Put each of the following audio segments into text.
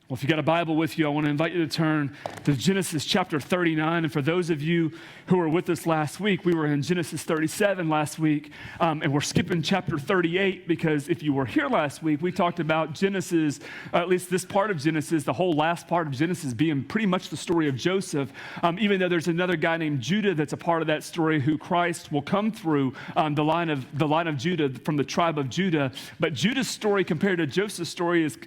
Well, if you got a Bible with you, I want to invite you to turn to Genesis chapter 39. And for those of you who were with us last week, we were in Genesis 37 last week, and we're skipping chapter 38 because if you were here last week, we talked about Genesis, at least this part of Genesis, the whole last part of Genesis being pretty much the story of Joseph, even though there's another guy named Judah that's a part of that story who Christ will come through the line of Judah, from the tribe of Judah. But Judah's story compared to Joseph's story is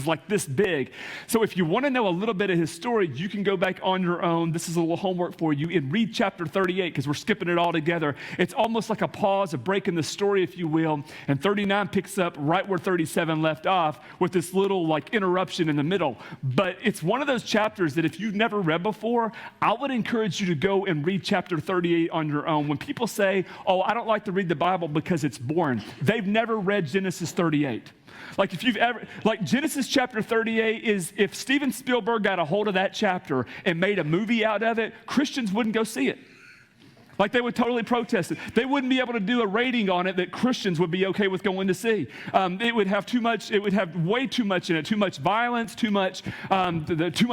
like this big. So if you want to know a little bit of his story, you can go back on your own. This is a little homework for you and read chapter 38 because we're skipping it all together. It's almost like a pause, a break in the story, if you will. And 39 picks up right where 37 left off with this little like interruption in the middle. But it's one of those chapters that if you've never read before, I would encourage you to go and read chapter 38 on your own. When people say, oh, I don't like to read the Bible because it's boring, they've never read Genesis 38. Like if you've ever, like Genesis chapter 38 is, if Steven Spielberg got a hold of that chapter and made a movie out of it, Christians wouldn't go see it. Like they would totally protest it. They wouldn't be able to do a rating on it that Christians would be okay with going to see. It would have too much, it would have way too much in it, too much violence, too much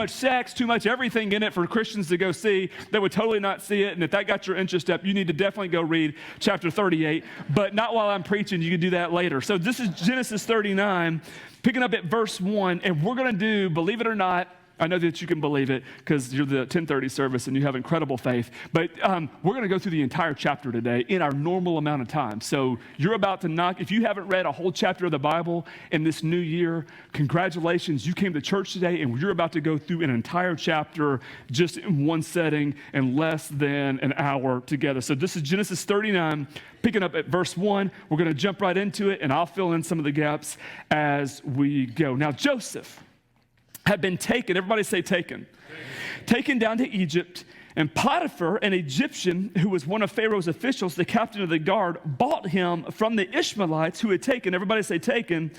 sex, too much everything in it for Christians to go see. They would totally not see it. And if that got your interest up, you need to definitely go read chapter 38, but not while I'm preaching. You can do that later. So this is Genesis 39, picking up at verse 1, and we're going to do, believe it or not, I know that you can believe it because you're the 10:30 service and you have incredible faith. But we're going to go through the entire chapter today in our normal amount of time. So you're about to knock. If you haven't read a whole chapter of the Bible in this new year, congratulations. You came to church today and you're about to go through an entire chapter just in one setting in less than an hour together. So this is Genesis 39, picking up at verse 1. We're going to jump right into it and I'll fill in some of the gaps as we go. Now, Joseph had been taken, everybody say taken down to Egypt, and Potiphar, an Egyptian who was one of Pharaoh's officials, the captain of the guard, bought him from the Ishmaelites who had taken, everybody say taken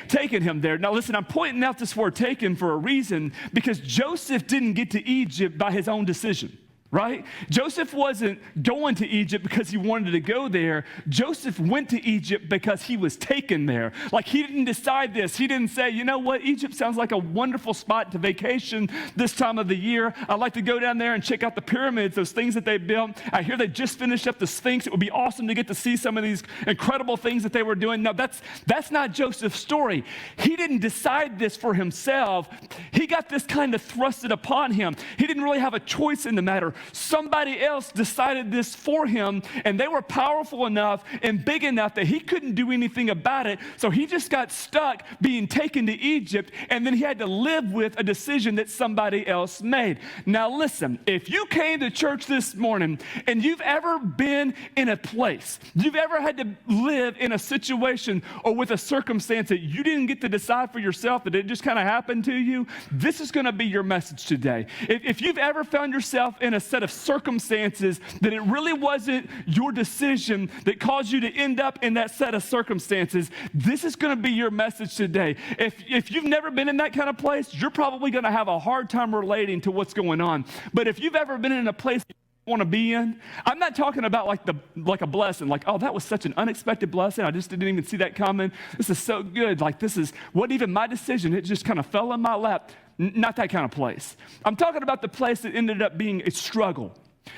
him there. Now listen, I'm pointing out this word taken for a reason, because Joseph didn't get to Egypt by his own decision. Right? Joseph wasn't going to Egypt because he wanted to go there. Joseph went to Egypt because he was taken there. Like he didn't decide this. He didn't say, you know what, Egypt sounds like a wonderful spot to vacation this time of the year. I'd like to go down there and check out the pyramids, those things that they built. I hear they just finished up the Sphinx. It would be awesome to get to see some of these incredible things that they were doing. No, that's not Joseph's story. He didn't decide this for himself. He got this kind of thrusted upon him. He didn't really have a choice in the matter. Somebody else decided this for him, and they were powerful enough and big enough that he couldn't do anything about it. So he just got stuck being taken to Egypt, and then he had to live with a decision that somebody else made. Now listen, if you came to church this morning and you've ever been in a place, you've ever had to live in a situation or with a circumstance that you didn't get to decide for yourself, that it just kind of happened to you, this is going to be your message today. If you've ever found yourself in a set of circumstances that it really wasn't your decision that caused you to end up in that set of circumstances, this is going to be your message today. If you've never been in that kind of place, you're probably going to have a hard time relating to what's going on. But if you've ever been in a place you want to be in, I'm not talking about like a blessing, like, oh, that was such an unexpected blessing. I just didn't even see that coming. This is so good. Like this wasn't even my decision. It just kind of fell in my lap. Not that kind of place. I'm talking about the place that ended up being a struggle.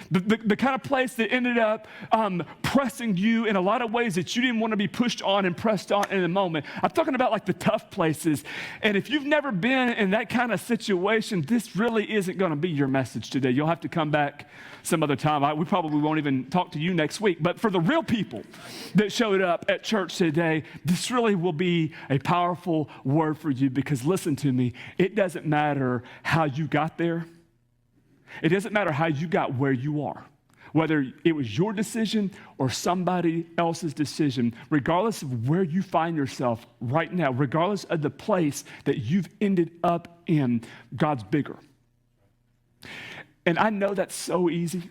The kind of place that ended up pressing you in a lot of ways that you didn't want to be pushed on and pressed on in a moment. I'm talking about like the tough places. And if you've never been in that kind of situation, this really isn't going to be your message today. You'll have to come back some other time. We probably won't even talk to you next week. But for the real people that showed up at church today, this really will be a powerful word for you, because listen to me, it doesn't matter how you got there. It doesn't matter how you got where you are, whether it was your decision or somebody else's decision, regardless of where you find yourself right now, regardless of the place that you've ended up in, God's bigger. And I know that's so easy.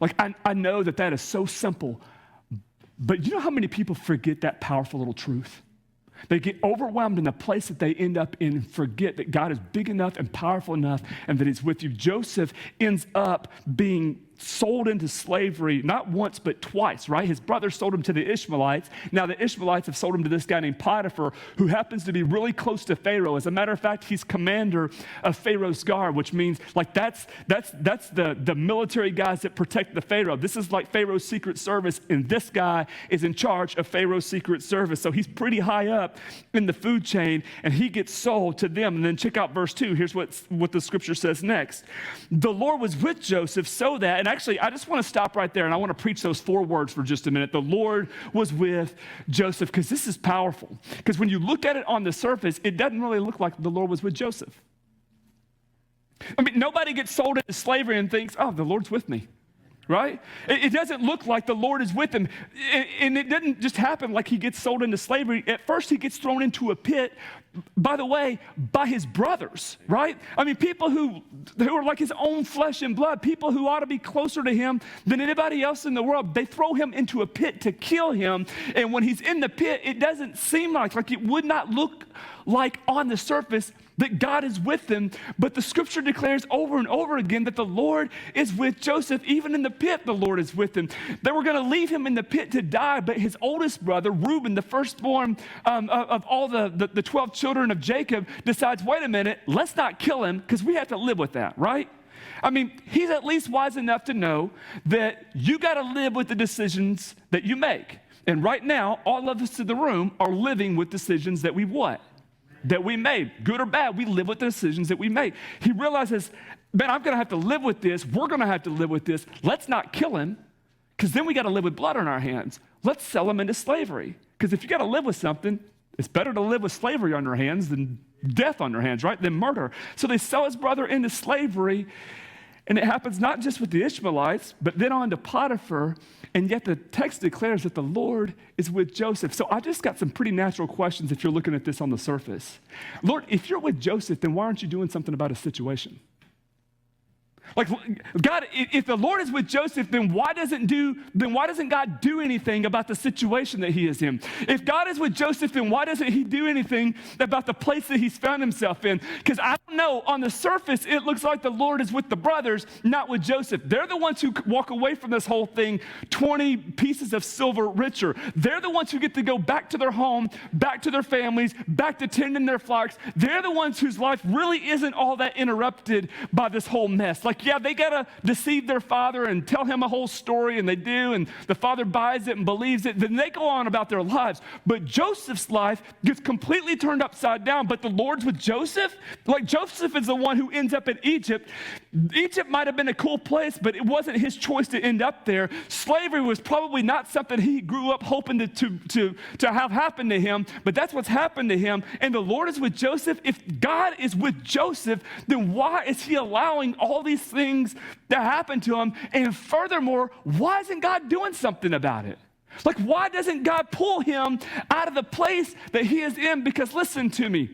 Like, I know that is so simple. But you know how many people forget that powerful little truth? They get overwhelmed in the place that they end up in and forget that God is big enough and powerful enough and that he's with you. Joseph ends up being sold into slavery, not once, but twice, right? His brothers sold him to the Ishmaelites. Now the Ishmaelites have sold him to this guy named Potiphar, who happens to be really close to Pharaoh. As a matter of fact, he's commander of Pharaoh's guard, which means like that's the military guys that protect the Pharaoh. This is like Pharaoh's secret service, and this guy is in charge of Pharaoh's secret service. So he's pretty high up in the food chain, and he gets sold to them. And then check out verse 2. Here's what the scripture says next. The Lord was with Joseph so that, and actually, I just want to stop right there and I want to preach those 4 words for just a minute. The Lord was with Joseph, because this is powerful. Because when you look at it on the surface, it doesn't really look like the Lord was with Joseph. I mean, nobody gets sold into slavery and thinks, oh, the Lord's with me, right? It doesn't look like the Lord is with him. And it doesn't just happen like he gets sold into slavery. At first, he gets thrown into a pit, by the way, by his brothers, right? I mean, people who are like his own flesh and blood, people who ought to be closer to him than anybody else in the world. They throw him into a pit to kill him. And when he's in the pit, it doesn't seem like it would not look like on the surface that God is with them. But the scripture declares over and over again that the Lord is with Joseph. Even in the pit, the Lord is with him. They were going to leave him in the pit to die, but his oldest brother, Reuben, the firstborn of all the 12 children of Jacob, decides, wait a minute, let's not kill him, because we have to live with that, right? I mean, he's at least wise enough to know that you got to live with the decisions that you make. And right now, all of us in the room are living with decisions that we what? That we made. Good or bad, we live with the decisions that we make. He realizes, man, I'm going to have to live with this. We're going to have to live with this. Let's not kill him, because then we got to live with blood on our hands. Let's sell him into slavery. Because if you got to live with something, it's better to live with slavery on your hands than death on your hands, right? Than murder. So they sell his brother into slavery. And it happens not just with the Ishmaelites, but then on to Potiphar. And yet the text declares that the Lord is with Joseph. So I just got some pretty natural questions if you're looking at this on the surface. Lord, if you're with Joseph, then why aren't you doing something about his situation? Like, God, if the Lord is with Joseph, then why doesn't God do anything about the situation that he is in? If God is with Joseph, then why doesn't he do anything about the place that he's found himself in? Because I don't know, on the surface, it looks like the Lord is with the brothers, not with Joseph. They're the ones who walk away from this whole thing 20 pieces of silver richer. They're the ones who get to go back to their home, back to their families, back to tending their flocks. They're the ones whose life really isn't all that interrupted by this whole mess. Like, yeah, they got to deceive their father and tell him a whole story, and they do, and the father buys it and believes it. Then they go on about their lives. But Joseph's life gets completely turned upside down, but the Lord's with Joseph? Like, Joseph is the one who ends up in Egypt. Egypt might have been a cool place, but it wasn't his choice to end up there. Slavery was probably not something he grew up hoping to have happen to him, but that's what's happened to him. And the Lord is with Joseph. If God is with Joseph, then why is he allowing all these things to happen to him? And furthermore, why isn't God doing something about it? Like, why doesn't God pull him out of the place that he is in? Because listen to me,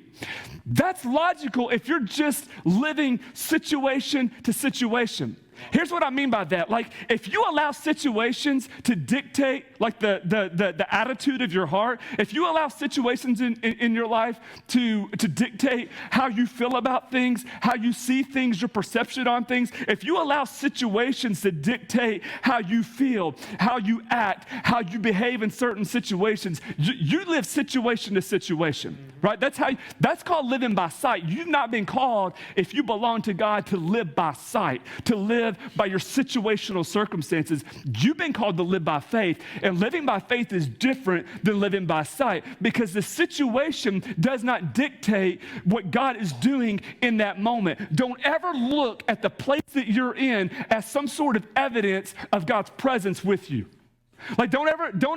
that's logical if you're just living situation to situation. Here's what I mean by that. Like, if you allow situations to dictate like the attitude of your heart, if you allow situations in your life to dictate how you feel about things, how you see things, your perception on things, if you allow situations to dictate how you feel, how you act, how you behave in certain situations, you live situation to situation, right? That's called living by sight. You've not been called, if you belong to God, to live by sight, to live by your situational circumstances. You've been called to live by faith, and living by faith is different than living by sight, because the situation does not dictate what God is doing in that moment. Don't ever look at the place that you're in as some sort of evidence of God's presence with you. Like, don't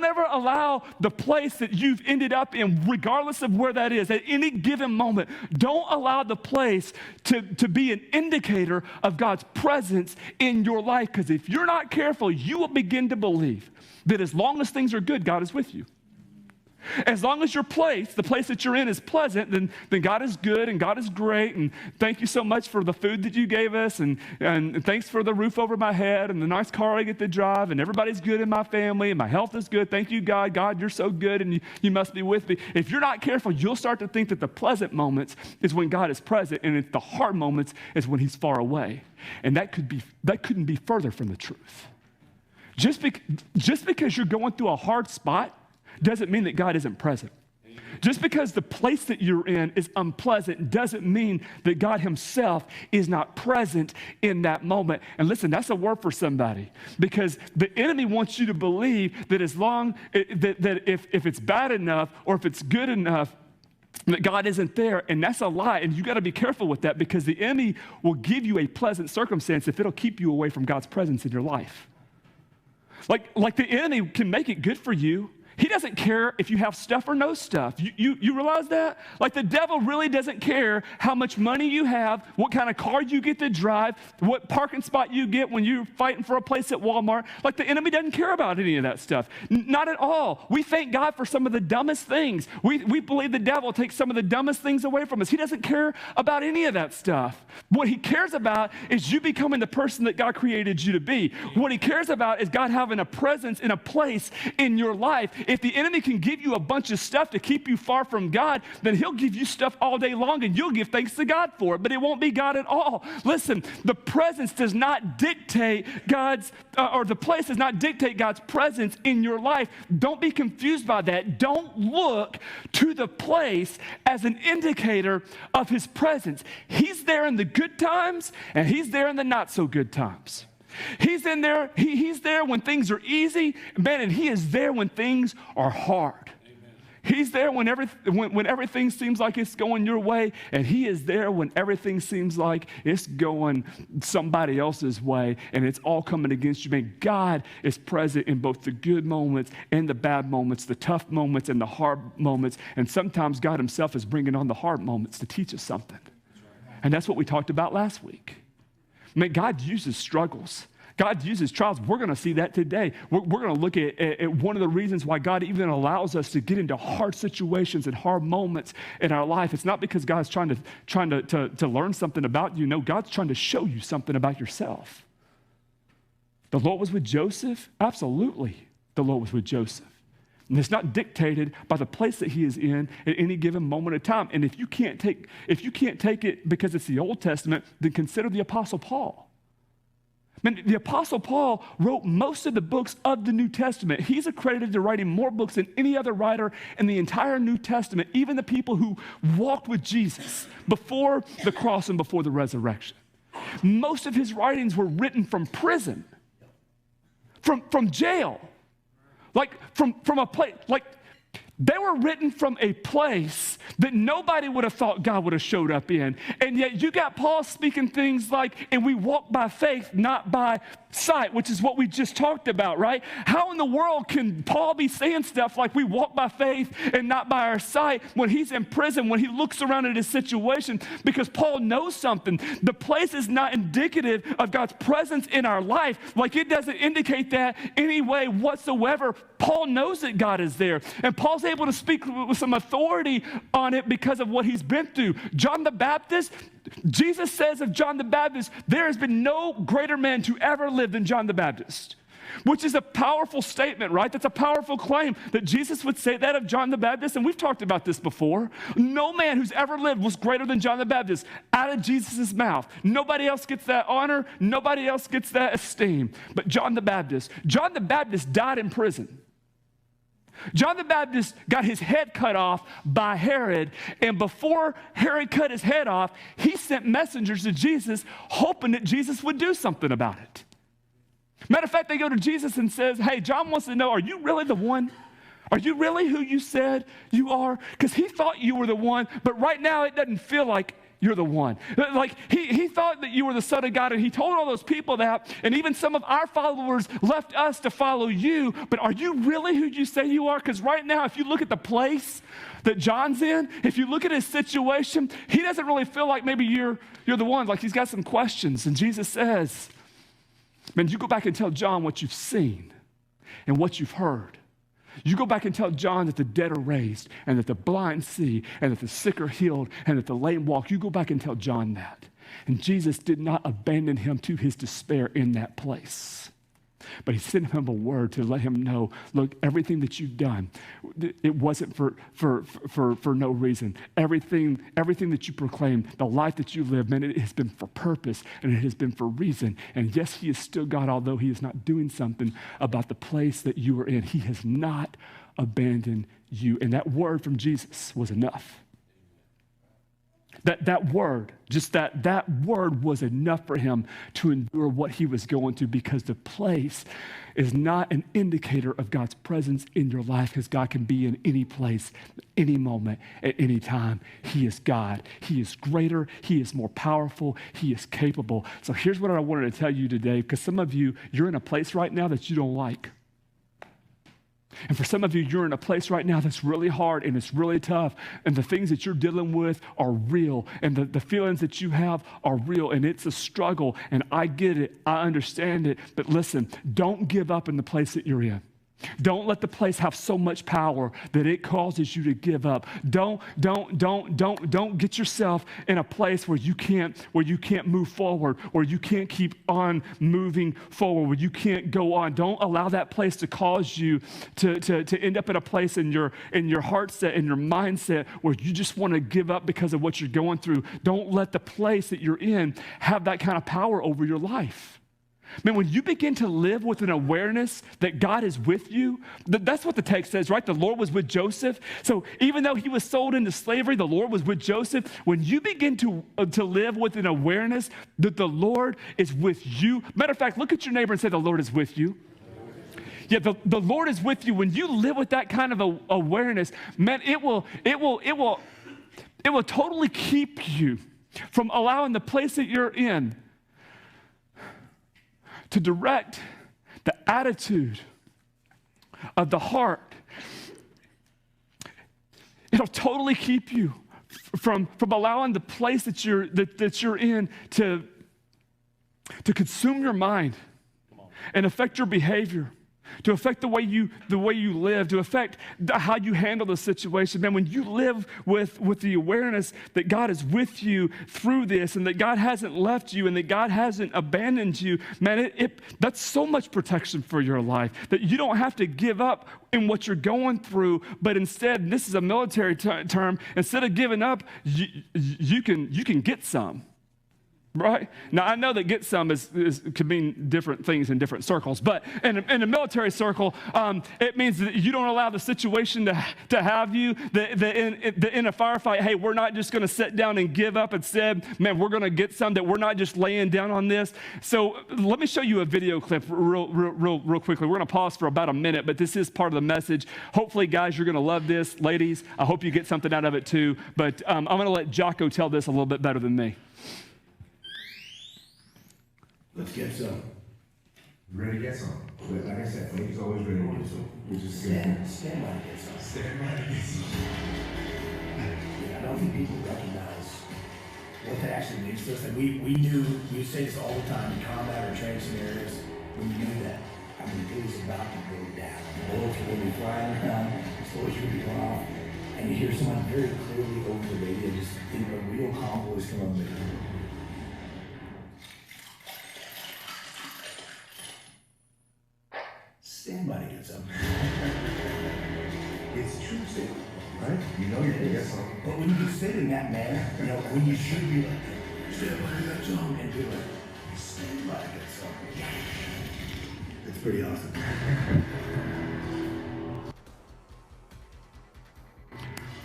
ever allow the place that you've ended up in, regardless of where that is, at any given moment, don't allow the place to be an indicator of God's presence in your life. Because if you're not careful, you will begin to believe that as long as things are good, God is with you. As long as your place, the place that you're in, is pleasant, then God is good and God is great. And thank you so much for the food that you gave us. And thanks for the roof over my head and the nice car I get to drive. And everybody's good in my family and my health is good. Thank you, God. God, you're so good and you must be with me. If you're not careful, you'll start to think that the pleasant moments is when God is present and the hard moments is when he's far away. And that couldn't be further from the truth. Just because you're going through a hard spot doesn't mean that God isn't present. Just because the place that you're in is unpleasant doesn't mean that God himself is not present in that moment. And listen, that's a word for somebody, because the enemy wants you to believe that as long that if it's bad enough or if it's good enough, that God isn't there, and that's a lie. And you got to be careful with that, because the enemy will give you a pleasant circumstance if it'll keep you away from God's presence in your life. Like the enemy can make it good for you. He doesn't care if you have stuff or no stuff. You realize that? Like, the devil really doesn't care how much money you have, what kind of car you get to drive, what parking spot you get when you're fighting for a place at Walmart. Like, the enemy doesn't care about any of that stuff. Not at all. We thank God for some of the dumbest things. We believe the devil takes some of the dumbest things away from us. He doesn't care about any of that stuff. What he cares about is you becoming the person that God created you to be. What he cares about is God having a presence in a place in your life. If the enemy can give you a bunch of stuff to keep you far from God, then he'll give you stuff all day long and you'll give thanks to God for it, but it won't be God at all. Listen, the presence does not dictate or the place does not dictate God's presence in your life. Don't be confused by that. Don't look to the place as an indicator of his presence. He's there in the good times and he's there in the not so good times. He's in there, he's there when things are easy, man, and he is there when things are hard. Amen. He's there when everything seems like it's going your way, and he is there when everything seems like it's going somebody else's way, and it's all coming against you. Man, God is present in both the good moments and the bad moments, the tough moments and the hard moments, and sometimes God himself is bringing on the hard moments to teach us something. And that's what we talked about last week. Man, God uses struggles. God uses trials. We're going to see that today. We're going to look at one of the reasons why God even allows us to get into hard situations and hard moments in our life. It's not because God's trying to learn something about you. No, God's trying to show you something about yourself. The Lord was with Joseph? Absolutely, the Lord was with Joseph. And it's not dictated by the place that he is in at any given moment of time. And if you can't take it because it's the Old Testament, then consider the Apostle Paul. Man, the Apostle Paul wrote most of the books of the New Testament. He's accredited to writing more books than any other writer in the entire New Testament, even the people who walked with Jesus before the cross and before the resurrection. Most of his writings were written from prison, from jail. Like from a place, like they were written from a place that nobody would have thought God would have showed up in. And yet you got Paul speaking things like, and we walk by faith, not by sight, which is what we just talked about, right? How in the world can Paul be saying stuff like we walk by faith and not by our sight when he's in prison, when he looks around at his situation? Because Paul knows something. The place is not indicative of God's presence in our life. Like, it doesn't indicate that any way whatsoever. Paul knows that God is there. And Paul's able to speak with some authority on it because of what he's been through. John the Baptist, Jesus says of John the Baptist, there has been no greater man to ever live than John the Baptist, which is a powerful statement, right? That's a powerful claim that Jesus would say that of John the Baptist, and we've talked about this before. No man who's ever lived was greater than John the Baptist out of Jesus' mouth. Nobody else gets that honor. Nobody else gets that esteem but John the Baptist. John the Baptist died in prison. John the Baptist got his head cut off by Herod, and before Herod cut his head off, he sent messengers to Jesus hoping that Jesus would do something about it. Matter of fact, they go to Jesus and says, hey, John wants to know, are you really the one? Are you really who you said you are? Because he thought you were the one, but right now it doesn't feel like you're the one. Like, he thought that you were the Son of God, and he told all those people that, and even some of our followers left us to follow you, but are you really who you say you are? Because right now, if you look at the place that John's in, if you look at his situation, he doesn't really feel like maybe you're the one. Like, he's got some questions, and Jesus says, man, you go back and tell John what you've seen and what you've heard. You go back and tell John that the dead are raised and that the blind see and that the sick are healed and that the lame walk. You go back and tell John that. And Jesus did not abandon him to his despair in that place. But he sent him a word to let him know, look, everything that you've done, it wasn't for no reason. Everything that you proclaim, the life that you live, man, it has been for purpose and it has been for reason. And yes, he is still God, although he is not doing something about the place that you are in. He has not abandoned you. And that word from Jesus was enough. That word, just that word was enough for him to endure what he was going through, because the place is not an indicator of God's presence in your life, because God can be in any place, any moment, at any time. He is God. He is greater. He is more powerful. He is capable. So here's what I wanted to tell you today, because some of you, you're in a place right now that you don't like. And for some of you, you're in a place right now that's really hard and it's really tough. And the things that you're dealing with are real. And the feelings that you have are real. And it's a struggle. And I get it. I understand it. But listen, don't give up in the place that you're in. Don't let the place have so much power that it causes you to give up. Don't get yourself in a place where you can't move forward, or you can't keep on moving forward, where you can't go on. Don't allow that place to cause you to end up in a place in your heart set, in your mindset, where you just want to give up because of what you're going through. Don't let the place that you're in have that kind of power over your life. Man, when you begin to live with an awareness that God is with you, that's what the text says, right? The Lord was with Joseph. So even though he was sold into slavery, the Lord was with Joseph. When you begin to live with an awareness that the Lord is with you, matter of fact, look at your neighbor and say, the Lord is with you. Yeah, the Lord is with you. When you live with that kind of awareness, man, it will totally keep you from allowing the place that you're in to direct the attitude of the heart. It'll totally keep you from allowing the place that you're in to consume your mind and affect your behavior, to affect the way you live, to affect how you handle the situation. Man, when you live with the awareness that God is with you through this, and that God hasn't left you, and that God hasn't abandoned you, man, that's so much protection for your life that you don't have to give up in what you're going through, but instead, and this is a military term, instead of giving up, you can get some. Right? Now, I know that get some can mean different things in different circles, but in a military circle, it means that you don't allow the situation to have you, that in a firefight, hey, we're not just going to sit down and give up. Instead, man, we're going to get some, that we're not just laying down on this. So let me show you a video clip real quickly. We're going to pause for about a minute, but this is part of the message. Hopefully, guys, you're going to love this. Ladies, I hope you get something out of it too, but I'm going to let Jocko tell this a little bit better than me. Let's get some. Ready to get some. But like I said, Faith is always ready to get some. We just Stand by to get some. stand by to get some. Yeah, I don't think people recognize what that actually means to us. And we say this all the time in combat or training scenarios. When you do that, I mean, it is about to go down. The bullets are going to be flying around, the explosives are going to be going off, and you hear someone very clearly over the radio, just in a real calm voice come up with you. Stand by to get some. It's true statement, right? You know you're gonna get some. But when you can sit in that manner, when you should be like, stand by to get some, and be like, stand by to get some. It's pretty awesome.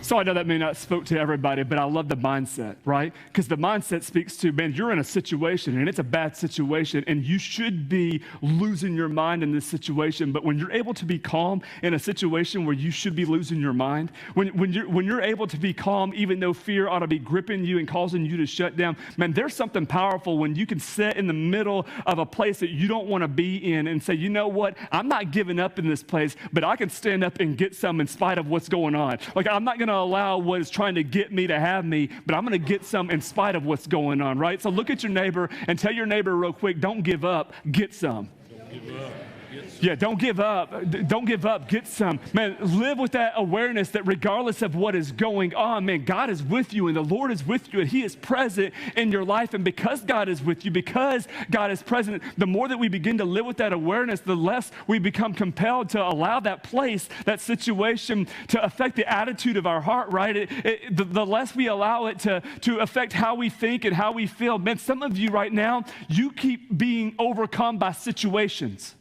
So I know that may not spoke to everybody, but I love the mindset, right? Because the mindset speaks to, man, you're in a situation and it's a bad situation and you should be losing your mind in this situation. But when you're able to be calm in a situation where you should be losing your mind, when you're able to be calm, even though fear ought to be gripping you and causing you to shut down, man, there's something powerful when you can sit in the middle of a place that you don't want to be in and say, you know what, I'm not giving up in this place, but I can stand up and get some in spite of what's going on. Like, I'm not going to allow what is trying to get me to have me, but I'm going to get some in spite of what's going on, right? So look at your neighbor and tell your neighbor real quick, don't give up, get some. Don't give up, get some. Yeah, don't give up. Don't give up. Get some. Man, live with that awareness that regardless of what is going on, man, God is with you and the Lord is with you and He is present in your life. And because God is with you, because God is present, the more that we begin to live with that awareness, the less we become compelled to allow that place, that situation to affect the attitude of our heart, right? The less we allow it to affect how we think and how we feel. Man, some of you right now, you keep being overcome by situations.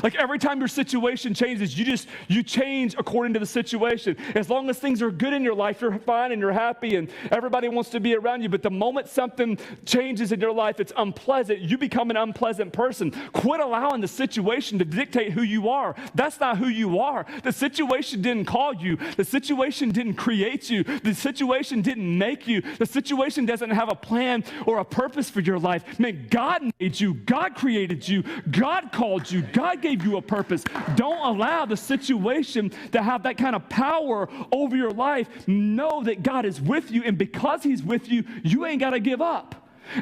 Like every time your situation changes, you change according to the situation. As long as things are good in your life, you're fine and you're happy and everybody wants to be around you. But the moment something changes in your life, it's unpleasant, you become an unpleasant person. Quit allowing the situation to dictate who you are. That's not who you are. The situation didn't call you. The situation didn't create you. The situation didn't make you. The situation doesn't have a plan or a purpose for your life. Man, God made you. God created you. God called you. God gave you a purpose. Don't allow the situation to have that kind of power over your life. Know that God is with you, and because He's with you, you ain't got to give up.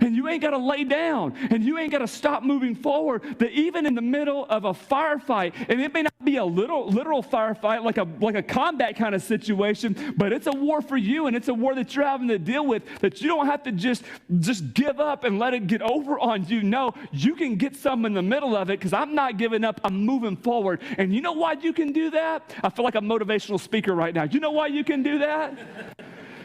And you ain't got to lay down, and you ain't got to stop moving forward. That even in the middle of a firefight, and it may not be a literal firefight like a combat kind of situation, but it's a war for you, and it's a war that you're having to deal with, that you don't have to just give up and let it get over on you. No, you can get some in the middle of it, because I'm not giving up, I'm moving forward. And you know why you can do that? I feel like a motivational speaker right now. You know why you can do that?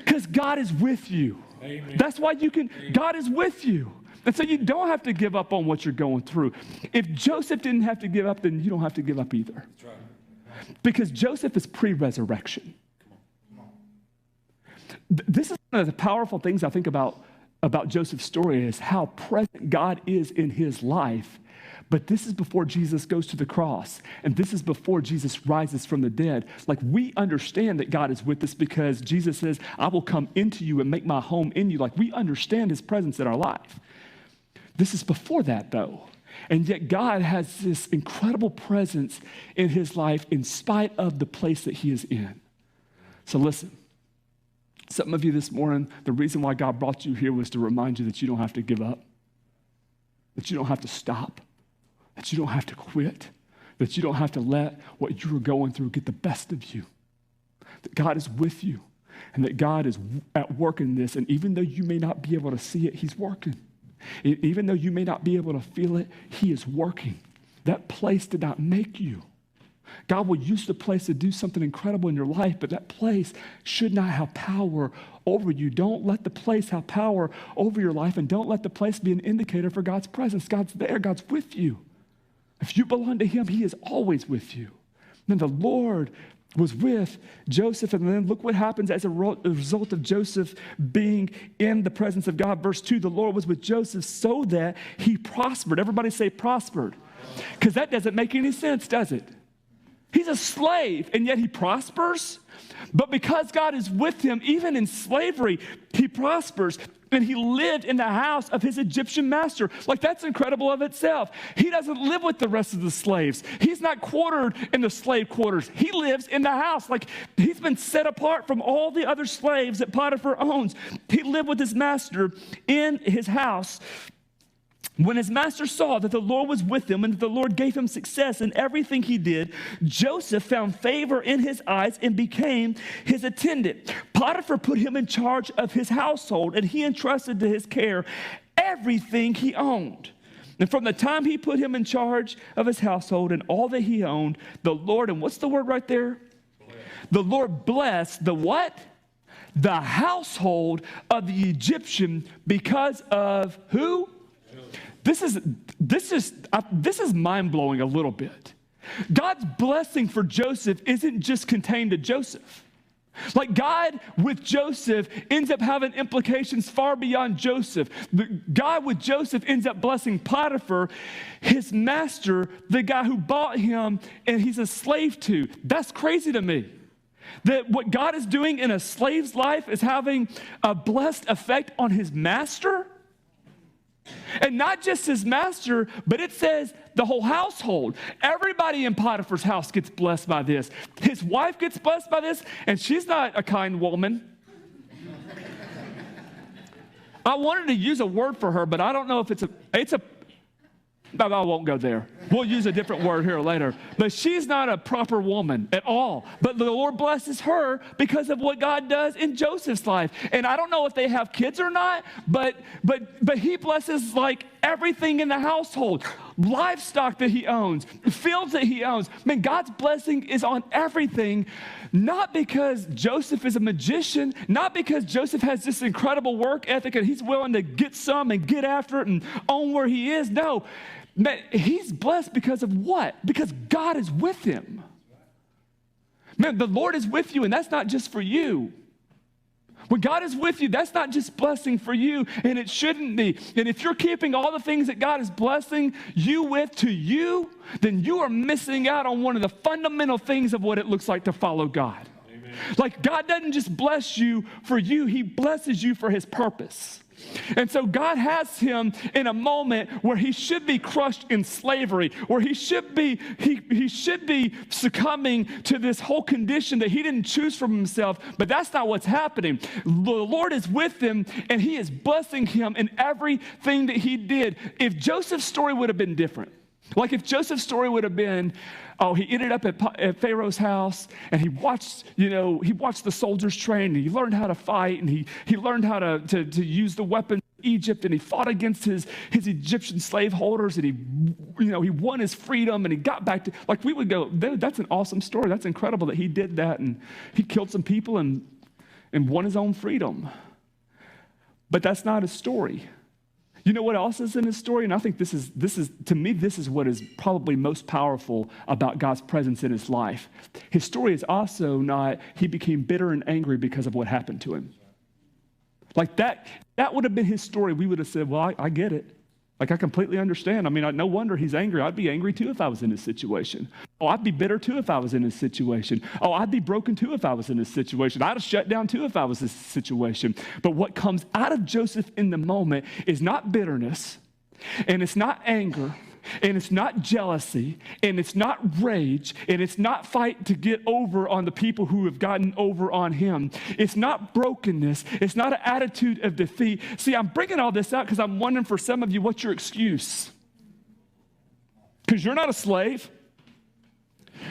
Because God is with you. Amen. That's why you can, God is with you. And so you don't have to give up on what you're going through. If Joseph didn't have to give up, then you don't have to give up either. That's right. Because Joseph is pre-resurrection. This is one of the powerful things I think about Joseph's story is how present God is in his life. But this is before Jesus goes to the cross. And this is before Jesus rises from the dead. Like, we understand that God is with us because Jesus says, I will come into you and make my home in you. Like, we understand His presence in our life. This is before that, though. And yet God has this incredible presence in his life in spite of the place that he is in. So listen, some of you this morning, the reason why God brought you here was to remind you that you don't have to give up, that you don't have to stop, that you don't have to quit, that you don't have to let what you are going through get the best of you, that God is with you, and that God is at work in this. And even though you may not be able to see it, he's working. Even though you may not be able to feel it, he is working. That place did not make you. God will use the place to do something incredible in your life, but that place should not have power over you. Don't let the place have power over your life, and don't let the place be an indicator for God's presence. God's there. God's with you. If you belong to him, he is always with you. And the Lord was with Joseph, and then look what happens as a result of Joseph being in the presence of God. Verse 2, the Lord was with Joseph so that he prospered. Everybody say prospered. Because that doesn't make any sense, does it? He's a slave, and yet he prospers. But because God is with him, even in slavery, he prospers. And he lived in the house of his Egyptian master. Like, that's incredible of itself. He doesn't live with the rest of the slaves. He's not quartered in the slave quarters. He lives in the house. Like, he's been set apart from all the other slaves that Potiphar owns. He lived with his master in his house. When his master saw that the Lord was with him and that the Lord gave him success in everything he did, Joseph found favor in his eyes and became his attendant. Potiphar put him in charge of his household, and he entrusted to his care everything he owned. And from the time he put him in charge of his household and all that he owned, the Lord, and what's the word right there? The Lord blessed the what? The household of the Egyptian because of who? This is mind-blowing a little bit. God's blessing for Joseph isn't just contained to Joseph. Like, God with Joseph ends up having implications far beyond Joseph. God with Joseph ends up blessing Potiphar, his master, the guy who bought him and he's a slave to. That's crazy to me. That what God is doing in a slave's life is having a blessed effect on his master. And not just his master, but it says the whole household. Everybody in Potiphar's house gets blessed by this. His wife gets blessed by this, and she's not a kind woman. I wanted to use a word for her, but I don't know if it's a But I won't go there. We'll use a different word here later. But she's not a proper woman at all. But the Lord blesses her because of what God does in Joseph's life. And I don't know if they have kids or not, but he blesses like everything in the household. Livestock that he owns, fields that he owns. Man, God's blessing is on everything, not because Joseph is a magician, not because Joseph has this incredible work ethic and he's willing to get some and get after it and own where he is. No, man, he's blessed because of what? Because God is with him. Man, the Lord is with you, and that's not just for you. When God is with you, that's not just blessing for you, and it shouldn't be. And if you're keeping all the things that God is blessing you with to you, then you are missing out on one of the fundamental things of what it looks like to follow God. Amen. Like God doesn't just bless you for you, he blesses you for his purpose. And so God has him in a moment where he should be crushed in slavery, where he should be succumbing to this whole condition that he didn't choose for himself, but that's not what's happening. The Lord is with him, and he is blessing him in everything that he did. If Joseph's story would have been different, like if Joseph's story would have been, oh, he ended up at Pharaoh's house, and he watched the soldiers train, and he learned how to fight, and he learned how to use the weapons of Egypt, and he fought against his Egyptian slaveholders, and he won his freedom, and he got back to, like, we would go, that's an awesome story. That's incredible that he did that, and he killed some people and won his own freedom. But that's not his story. You know what else is in his story? And I think this is to me, this is what is probably most powerful about God's presence in his life. His story is also not, he became bitter and angry because of what happened to him. Like that would have been his story. We would have said, well, I get it. Like, I completely understand. I mean, no wonder he's angry. I'd be angry too if I was in his situation. Oh, I'd be bitter too if I was in his situation. Oh, I'd be broken too if I was in his situation. I'd have shut down too if I was in his situation. But what comes out of Joseph in the moment is not bitterness, and it's not anger, and it's not jealousy, and it's not rage, and it's not fight to get over on the people who have gotten over on him. It's not brokenness. It's not an attitude of defeat. See, I'm bringing all this out because I'm wondering for some of you, what's your excuse? Because you're not a slave.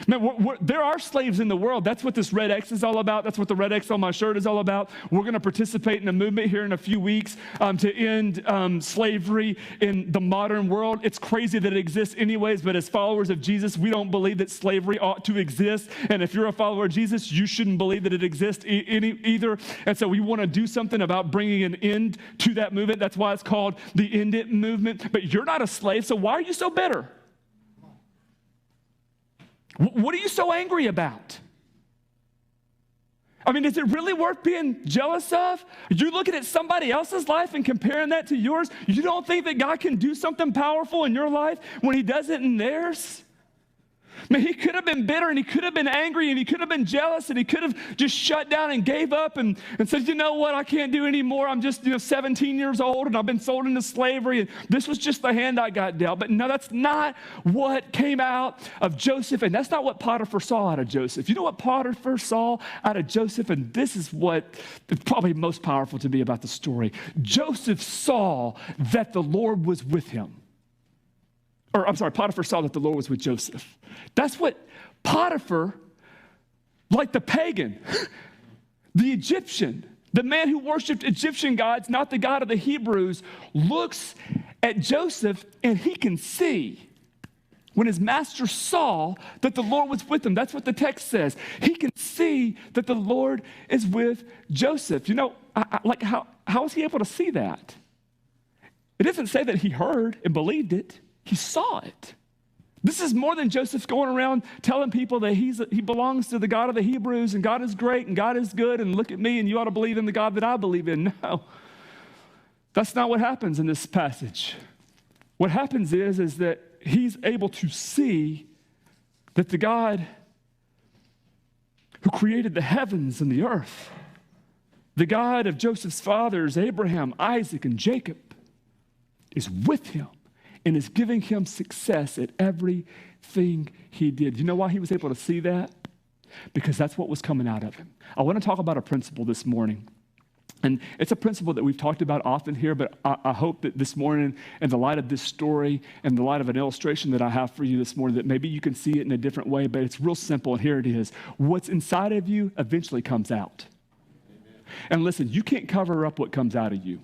Man, there are slaves in the world. That's what this red X is all about. That's what the red X on my shirt is all about. We're going to participate in a movement here in a few weeks to end slavery in the modern world. It's crazy that it exists anyways, but as followers of Jesus, we don't believe that slavery ought to exist. And if you're a follower of Jesus, you shouldn't believe that it exists either. And so we want to do something about bringing an end to that movement. That's why it's called the End It movement. But you're not a slave, so why are you so bitter? What are you so angry about? I mean, is it really worth being jealous of? You're looking at somebody else's life and comparing that to yours. You don't think that God can do something powerful in your life when he does it in theirs? I mean, he could have been bitter, and he could have been angry, and he could have been jealous, and he could have just shut down and gave up and said, you know what, I can't do anymore. I'm just 17 years old, and I've been sold into slavery, and this was just the hand I got dealt. But no, that's not what came out of Joseph, and that's not what Potiphar saw out of Joseph. You know what Potiphar saw out of Joseph? And this is what is probably most powerful to me about the story. Joseph saw that the Lord was with him. Potiphar saw that the Lord was with Joseph. That's what Potiphar, like the pagan, the Egyptian, the man who worshiped Egyptian gods, not the God of the Hebrews, looks at Joseph, and he can see when his master saw that the Lord was with him. That's what the text says. He can see that the Lord is with Joseph. You know, how was he able to see that? It doesn't say that he heard and believed it. He saw it. This is more than Joseph going around telling people that he belongs to the God of the Hebrews, and God is great, and God is good, and look at me, and you ought to believe in the God that I believe in. No, that's not what happens in this passage. What happens is that he's able to see that the God who created the heavens and the earth, the God of Joseph's fathers, Abraham, Isaac, and Jacob, is with him and is giving him success at everything he did. You know why he was able to see that? Because that's what was coming out of him. I want to talk about a principle this morning And it's a principle that we've talked about often here, but I hope that this morning, in the light of this story and the light of an illustration that I have for you this morning, that maybe you can see it in a different way, but it's real simple, and here it is. What's inside of you eventually comes out. Amen. And listen, you can't cover up what comes out of you.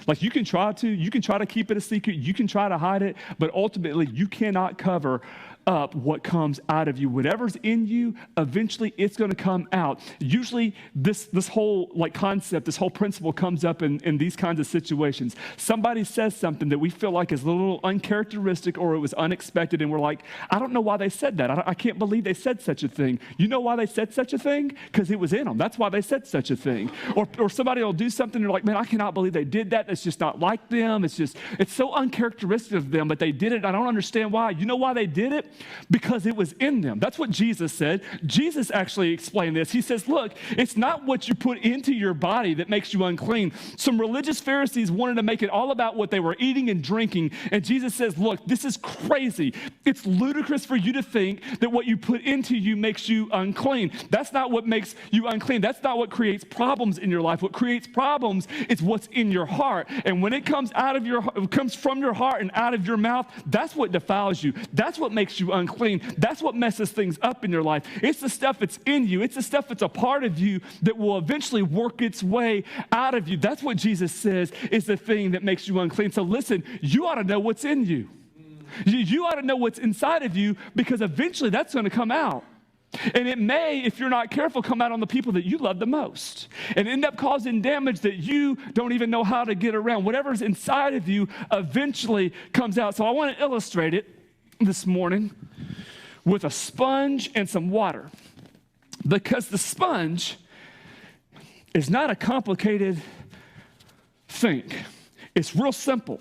Like you can try to keep it a secret, you can try to hide it, but ultimately you cannot cover up what comes out of you. Whatever's in you, eventually it's going to come out. Usually this whole concept, this whole principle comes up in these kinds of situations. Somebody says something that we feel like is a little uncharacteristic or it was unexpected, and we're like, I don't know why they said that. I can't believe they said such a thing. You know why they said such a thing? Because it was in them. That's why they said such a thing. Or somebody will do something and you're like, man, I cannot believe they did that. It's just not like them. It's so uncharacteristic of them, but they did it. I don't understand why. You know why they did it? Because it was in them. That's what Jesus said. Jesus actually explained this. He says, look, it's not what you put into your body that makes you unclean. Some religious Pharisees wanted to make it all about what they were eating and drinking. And Jesus says, look, this is crazy. It's ludicrous for you to think that what you put into you makes you unclean. That's not what makes you unclean. That's not what creates problems in your life. What creates problems is what's in your heart. And when it comes from your heart and out of your mouth, that's what defiles you. That's what makes you unclean. That's what messes things up in your life. It's the stuff that's in you. It's the stuff that's a part of you that will eventually work its way out of you. That's what Jesus says is the thing that makes you unclean. So listen, you ought to know what's in you. You ought to know what's inside of you, because eventually that's going to come out. And it may, if you're not careful, come out on the people that you love the most and end up causing damage that you don't even know how to get around. Whatever's inside of you eventually comes out. So I want to illustrate it this morning with a sponge and some water, because the sponge is not a complicated thing. It's real simple.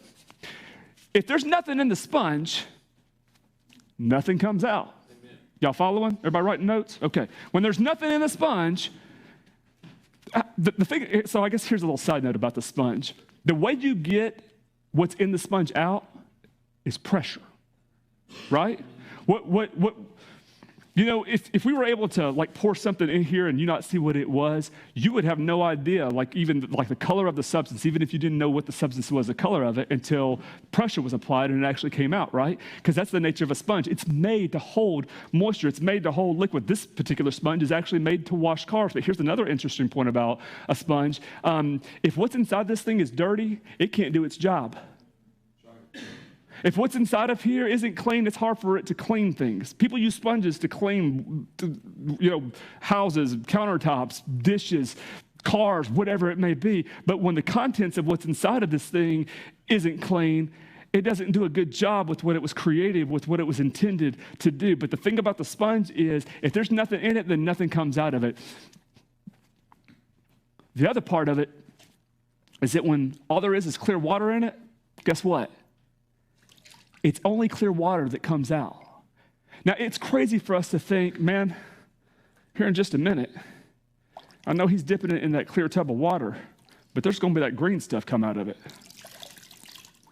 If there's nothing in the sponge, nothing comes out. Amen. Y'all following? Everybody writing notes? Okay. When there's nothing in the sponge, the thing, so I guess here's a little side note about the sponge. The way you get what's in the sponge out is pressure. Right? If we were able to pour something in here and you not see what it was, you would have no idea, even the color of the substance, even if you didn't know what the substance was, the color of it, until pressure was applied and it actually came out, right? Because that's the nature of a sponge. It's made to hold moisture. It's made to hold liquid. This particular sponge is actually made to wash cars. But here's another interesting point about a sponge. If what's inside this thing is dirty, it can't do its job. If what's inside of here isn't clean, it's hard for it to clean things. People use sponges to clean, houses, countertops, dishes, cars, whatever it may be. But when the contents of what's inside of this thing isn't clean, it doesn't do a good job with what it was created, with what it was intended to do. But the thing about the sponge is, if there's nothing in it, then nothing comes out of it. The other part of it is that when all there is clear water in it, guess what? It's only clear water that comes out. Now, it's crazy for us to think, man, here in just a minute, I know he's dipping it in that clear tub of water, but there's going to be that green stuff come out of it.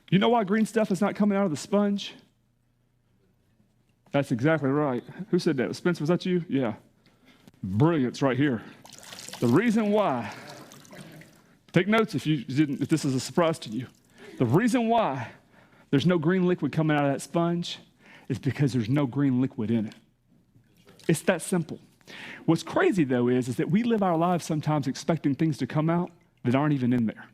You know why green stuff is not coming out of the sponge? That's exactly right. Who said that? Spencer, was that you? Yeah. Brilliance right here. The reason why, take notes if this is a surprise to you. The reason why there's no green liquid coming out of that sponge is because there's no green liquid in it. It's that simple. What's crazy, though, is that we live our lives sometimes expecting things to come out that aren't even in there.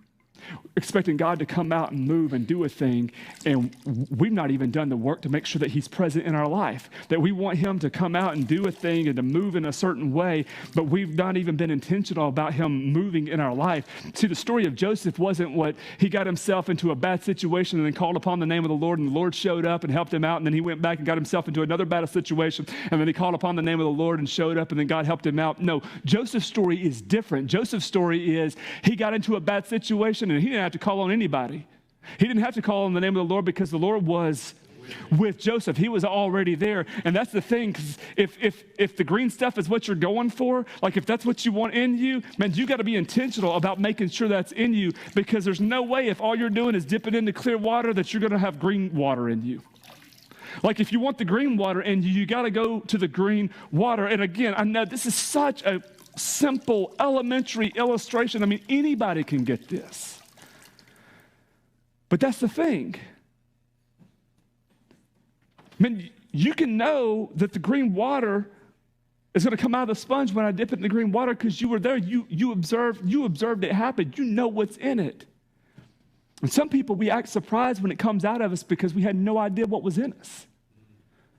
Expecting God to come out and move and do a thing, and we've not even done the work to make sure that he's present in our life, that we want him to come out and do a thing and to move in a certain way, but we've not even been intentional about him moving in our life. See, the story of Joseph wasn't what he got himself into a bad situation and then called upon the name of the Lord, and the Lord showed up and helped him out, and then he went back and got himself into another bad situation, and then he called upon the name of the Lord and showed up, and then God helped him out. No, Joseph's story is different. Joseph's story is he got into a bad situation, and he didn't have to call on anybody. He didn't have to call on the name of the Lord because the Lord was with Joseph. He was already there. And that's the thing, because if the green stuff is what you're going for, if that's what you want in you, man, you got to be intentional about making sure that's in you, because there's no way if all you're doing is dipping into clear water that you're going to have green water in you. If you want the green water in you, you got to go to the green water. And again, I know this is such a simple, elementary illustration. I mean, anybody can get this. But that's the thing. I mean, you can know that the green water is going to come out of the sponge when I dip it in the green water because you were there. You observed it happen. You know what's in it. And some people, we act surprised when it comes out of us because we had no idea what was in us.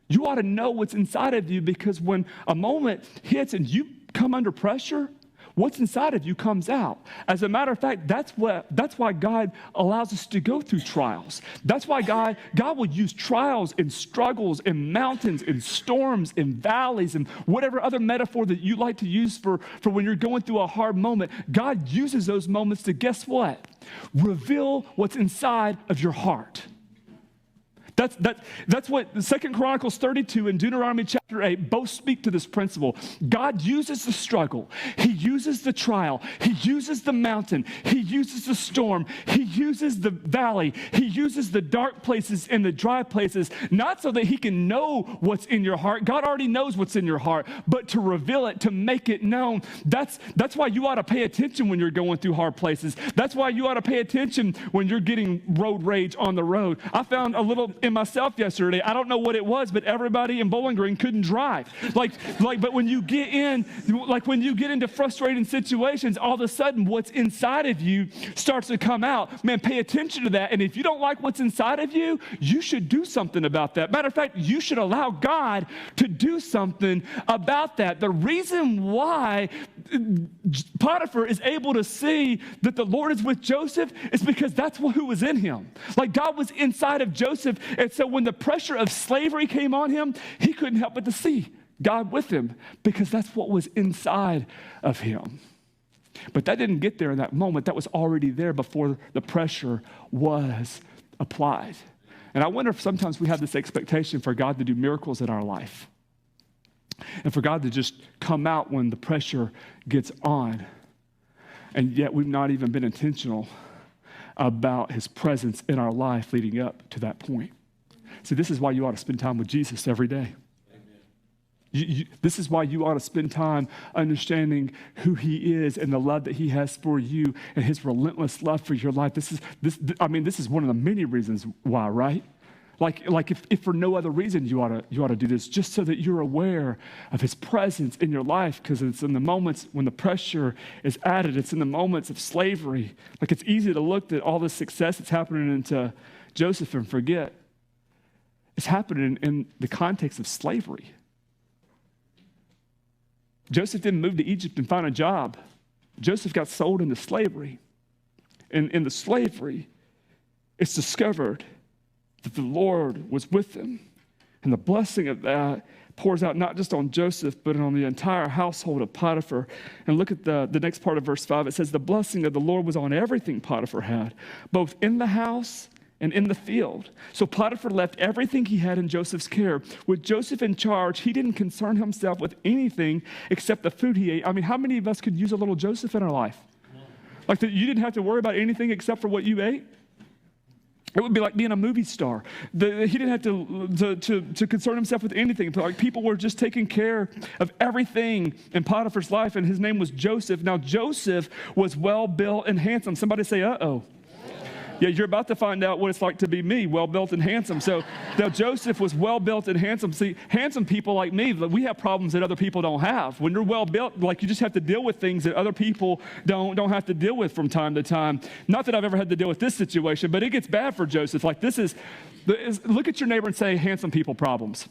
You ought to know what's inside of you because when a moment hits and you come under pressure, what's inside of you comes out. As a matter of fact, that's why God allows us to go through trials. That's why God will use trials and struggles and mountains and storms and valleys and whatever other metaphor that you like to use for when you're going through a hard moment. God uses those moments to, guess what? Reveal what's inside of your heart. That's what 2 Chronicles 32 and Deuteronomy chapter 8 both speak to this principle. God uses the struggle. He uses the trial. He uses the mountain. He uses the storm. He uses the valley. He uses the dark places and the dry places, not so that he can know what's in your heart. God already knows what's in your heart, but to reveal it, to make it known. That's why you ought to pay attention when you're going through hard places. That's why you ought to pay attention when you're getting road rage on the road. I found a little in myself yesterday. I don't know what it was, but everybody in Bowling Green couldn't drive. But when you get into frustrating situations, all of a sudden what's inside of you starts to come out. Man, pay attention to that. And if you don't like what's inside of you, you should do something about that. Matter of fact, you should allow God to do something about that. The reason why Potiphar is able to see that the Lord is with Joseph is because that's who was in him. Like God was inside of Joseph. And so when the pressure of slavery came on him, he couldn't help but to see God with him because that's what was inside of him. But that didn't get there in that moment. That was already there before the pressure was applied. And I wonder if sometimes we have this expectation for God to do miracles in our life and for God to just come out when the pressure gets on. And yet we've not even been intentional about his presence in our life leading up to that point. See, this is why you ought to spend time with Jesus every day. This is why you ought to spend time understanding who he is and the love that he has for you and his relentless love for your life. This is one of the many reasons why, right? Like if for no other reason you ought to do this, just so that you're aware of his presence in your life, because it's in the moments when the pressure is added, it's in the moments of slavery. Like it's easy to look at all this success that's happening into Joseph and forget it's happening in the context of slavery. Joseph didn't move to Egypt and find a job. Joseph got sold into slavery. And in the slavery, it's discovered that the Lord was with him. And the blessing of that pours out not just on Joseph, but on the entire household of Potiphar. And look at the next part of verse 5. It says, the blessing of the Lord was on everything Potiphar had, both in the house and in the field. So Potiphar left everything he had in Joseph's care. With Joseph in charge, he didn't concern himself with anything except the food he ate. I mean, how many of us could use a little Joseph in our life? Like that you didn't have to worry about anything except for what you ate? It would be like being a movie star. He didn't have to concern himself with anything. Like people were just taking care of everything in Potiphar's life, and his name was Joseph. Now, Joseph was well-built and handsome. Somebody say, uh-oh. Yeah, you're about to find out what it's like to be me, well-built and handsome. So now Joseph was well-built and handsome. See, handsome people like me, we have problems that other people don't have. When you're well-built, like you just have to deal with things that other people don't have to deal with from time to time. Not that I've ever had to deal with this situation, but it gets bad for Joseph. Like look at your neighbor and say, handsome people problems.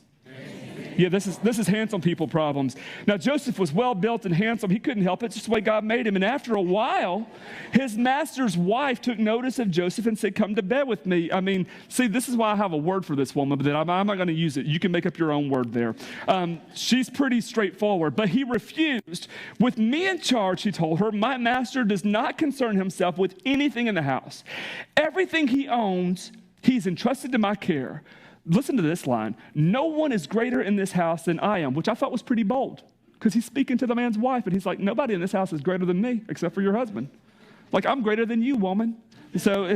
Yeah, this is handsome people problems. Now, Joseph was well-built and handsome. He couldn't help it. It's just the way God made him. And after a while, his master's wife took notice of Joseph and said, come to bed with me. I mean, see, this is why I have a word for this woman, but I'm not going to use it. You can make up your own word there. She's pretty straightforward, but he refused. With me in charge, he told her, my master does not concern himself with anything in the house. Everything he owns, he's entrusted to my care. Listen to this line. No one is greater in this house than I am, which I thought was pretty bold because he's speaking to the man's wife and he's like, nobody in this house is greater than me except for your husband. Like, I'm greater than you, woman. So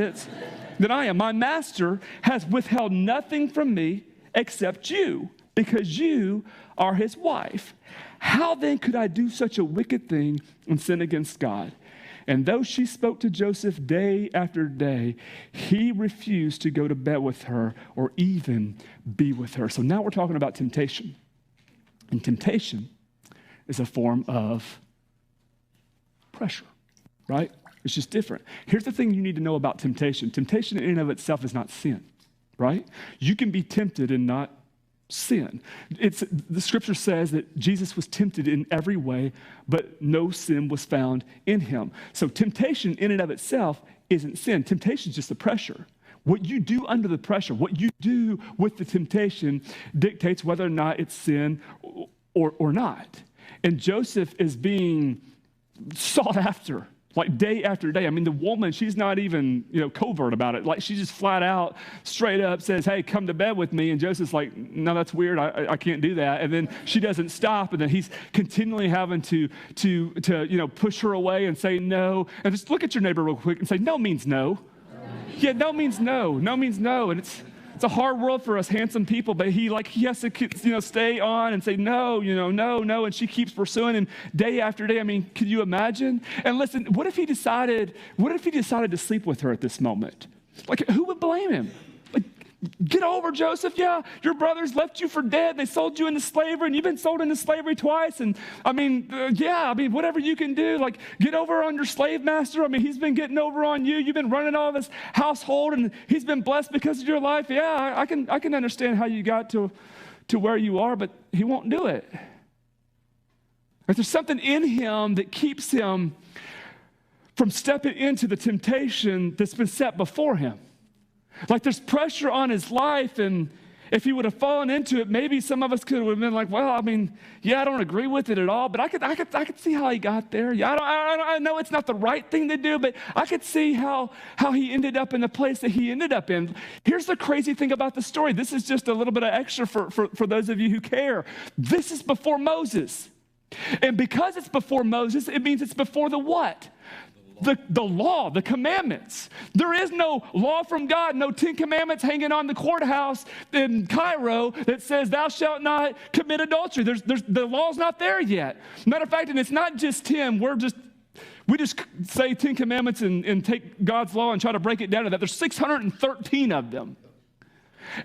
than I am. My master has withheld nothing from me except you because you are his wife. How then could I do such a wicked thing and sin against God? And though she spoke to Joseph day after day, he refused to go to bed with her or even be with her. So now we're talking about temptation. And temptation is a form of pressure, right? It's just different. Here's the thing you need to know about temptation. Temptation in and of itself is not sin, right? You can be tempted and not sin. The scripture says that Jesus was tempted in every way, but no sin was found in him. So temptation in and of itself isn't sin. Temptation is just the pressure. What you do under the pressure, what you do with the temptation dictates whether or not it's sin or not. And Joseph is being sought after, like day after day. I mean, the woman, she's not even, covert about it. Like, she just flat out, straight up says, hey, come to bed with me. And Joseph's like, no, that's weird. I can't do that. And then she doesn't stop. And then he's continually having to push her away and say no. And just look at your neighbor real quick and say, no means no. Yeah, no means no. No means no. And it's a hard world for us handsome people, but he has to, stay on and say, no, no. And she keeps pursuing him day after day. I mean, can you imagine? And listen, what if he decided to sleep with her at this moment? Like, who would blame him? Like, get over, Joseph. Yeah, your brothers left you for dead. They sold you into slavery, and you've been sold into slavery twice. And whatever you can do, like, get over on your slave master. I mean, he's been getting over on you. You've been running all of his household, and he's been blessed because of your life. Yeah, I can understand how you got to where you are, but he won't do it. Like, there's something in him that keeps him from stepping into the temptation that's been set before him. Like, there's pressure on his life, and if he would have fallen into it, maybe some of us could have been like, well, I mean, yeah, I don't agree with it at all, but I could see how he got there. Yeah, I know it's not the right thing to do, but I could see how he ended up in the place that he ended up in. Here's the crazy thing about the story. This is just a little bit of extra for those of you who care. This is before Moses. And because it's before Moses, it means it's before the what? The law, the commandments. There is no law from God, no 10 commandments hanging on the courthouse in Cairo that says thou shalt not commit adultery. The law's not there yet. Matter of fact, and it's not just 10. We just say 10 commandments and take God's law and try to break it down to that. There's 613 of them.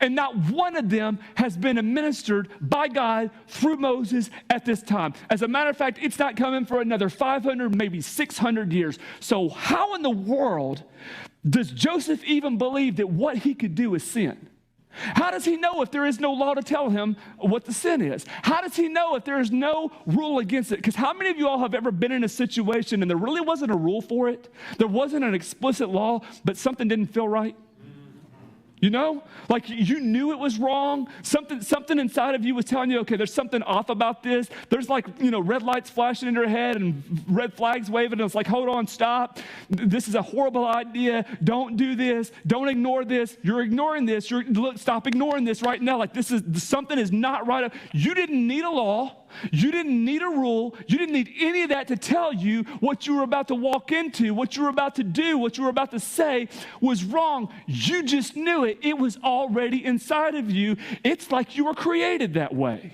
And not one of them has been administered by God through Moses at this time. As a matter of fact, it's not coming for another 500, maybe 600 years. So how in the world does Joseph even believe that what he could do is sin? How does he know if there is no law to tell him what the sin is? How does he know if there is no rule against it? Because how many of you all have ever been in a situation and there really wasn't a rule for it? There wasn't an explicit law, but something didn't feel right? Like you knew it was wrong. Something inside of you was telling you, okay, there's something off about this. There's red lights flashing in your head and red flags waving. And it's like, hold on, stop. This is a horrible idea. Don't do this. Don't ignore this. You're ignoring this. Stop ignoring this right now. Like something is not right. You didn't need a law. You didn't need a rule. You didn't need any of that to tell you what you were about to walk into, what you were about to do, what you were about to say was wrong. You just knew it. It was already inside of you. It's like you were created that way.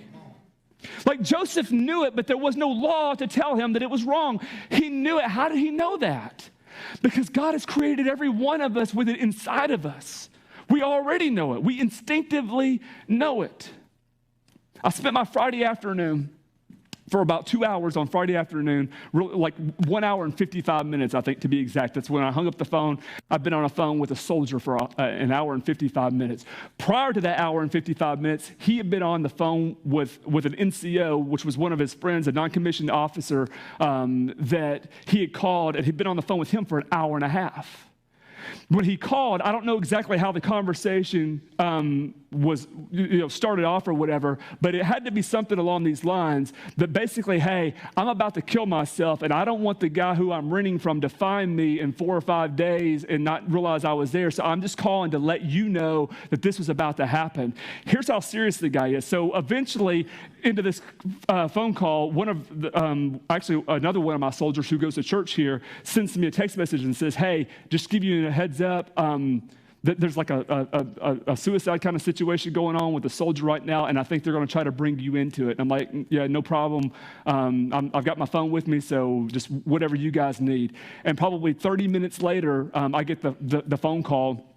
Like Joseph knew it, but there was no law to tell him that it was wrong. He knew it. How did he know that? Because God has created every one of us with it inside of us. We already know it. We instinctively know it. I spent my Friday afternoon for about 2 hours on Friday afternoon, like 1 hour and 55 minutes, I think, to be exact. That's when I hung up the phone. I've been on a phone with a soldier for an hour and 55 minutes. Prior to that hour and 55 minutes, he had been on the phone with an NCO, which was one of his friends, a non-commissioned officer that he had called, and he'd been on the phone with him for an hour and a half. When he called, I don't know exactly how the conversation was started off or whatever, but it had to be something along these lines that basically, hey, I'm about to kill myself, and I don't want the guy who I'm renting from to find me in 4 or 5 days and not realize I was there. So I'm just calling to let you know that this was about to happen. Here's how serious the guy is. So eventually, into this phone call, another one of my soldiers who goes to church here sends me a text message and says, hey, just give you a heads up, there's like a suicide kind of situation going on with a soldier right now, and I think they're going to try to bring you into it. And I'm like, yeah, no problem. I've got my phone with me, so just whatever you guys need. And probably 30 minutes later, I get the phone call.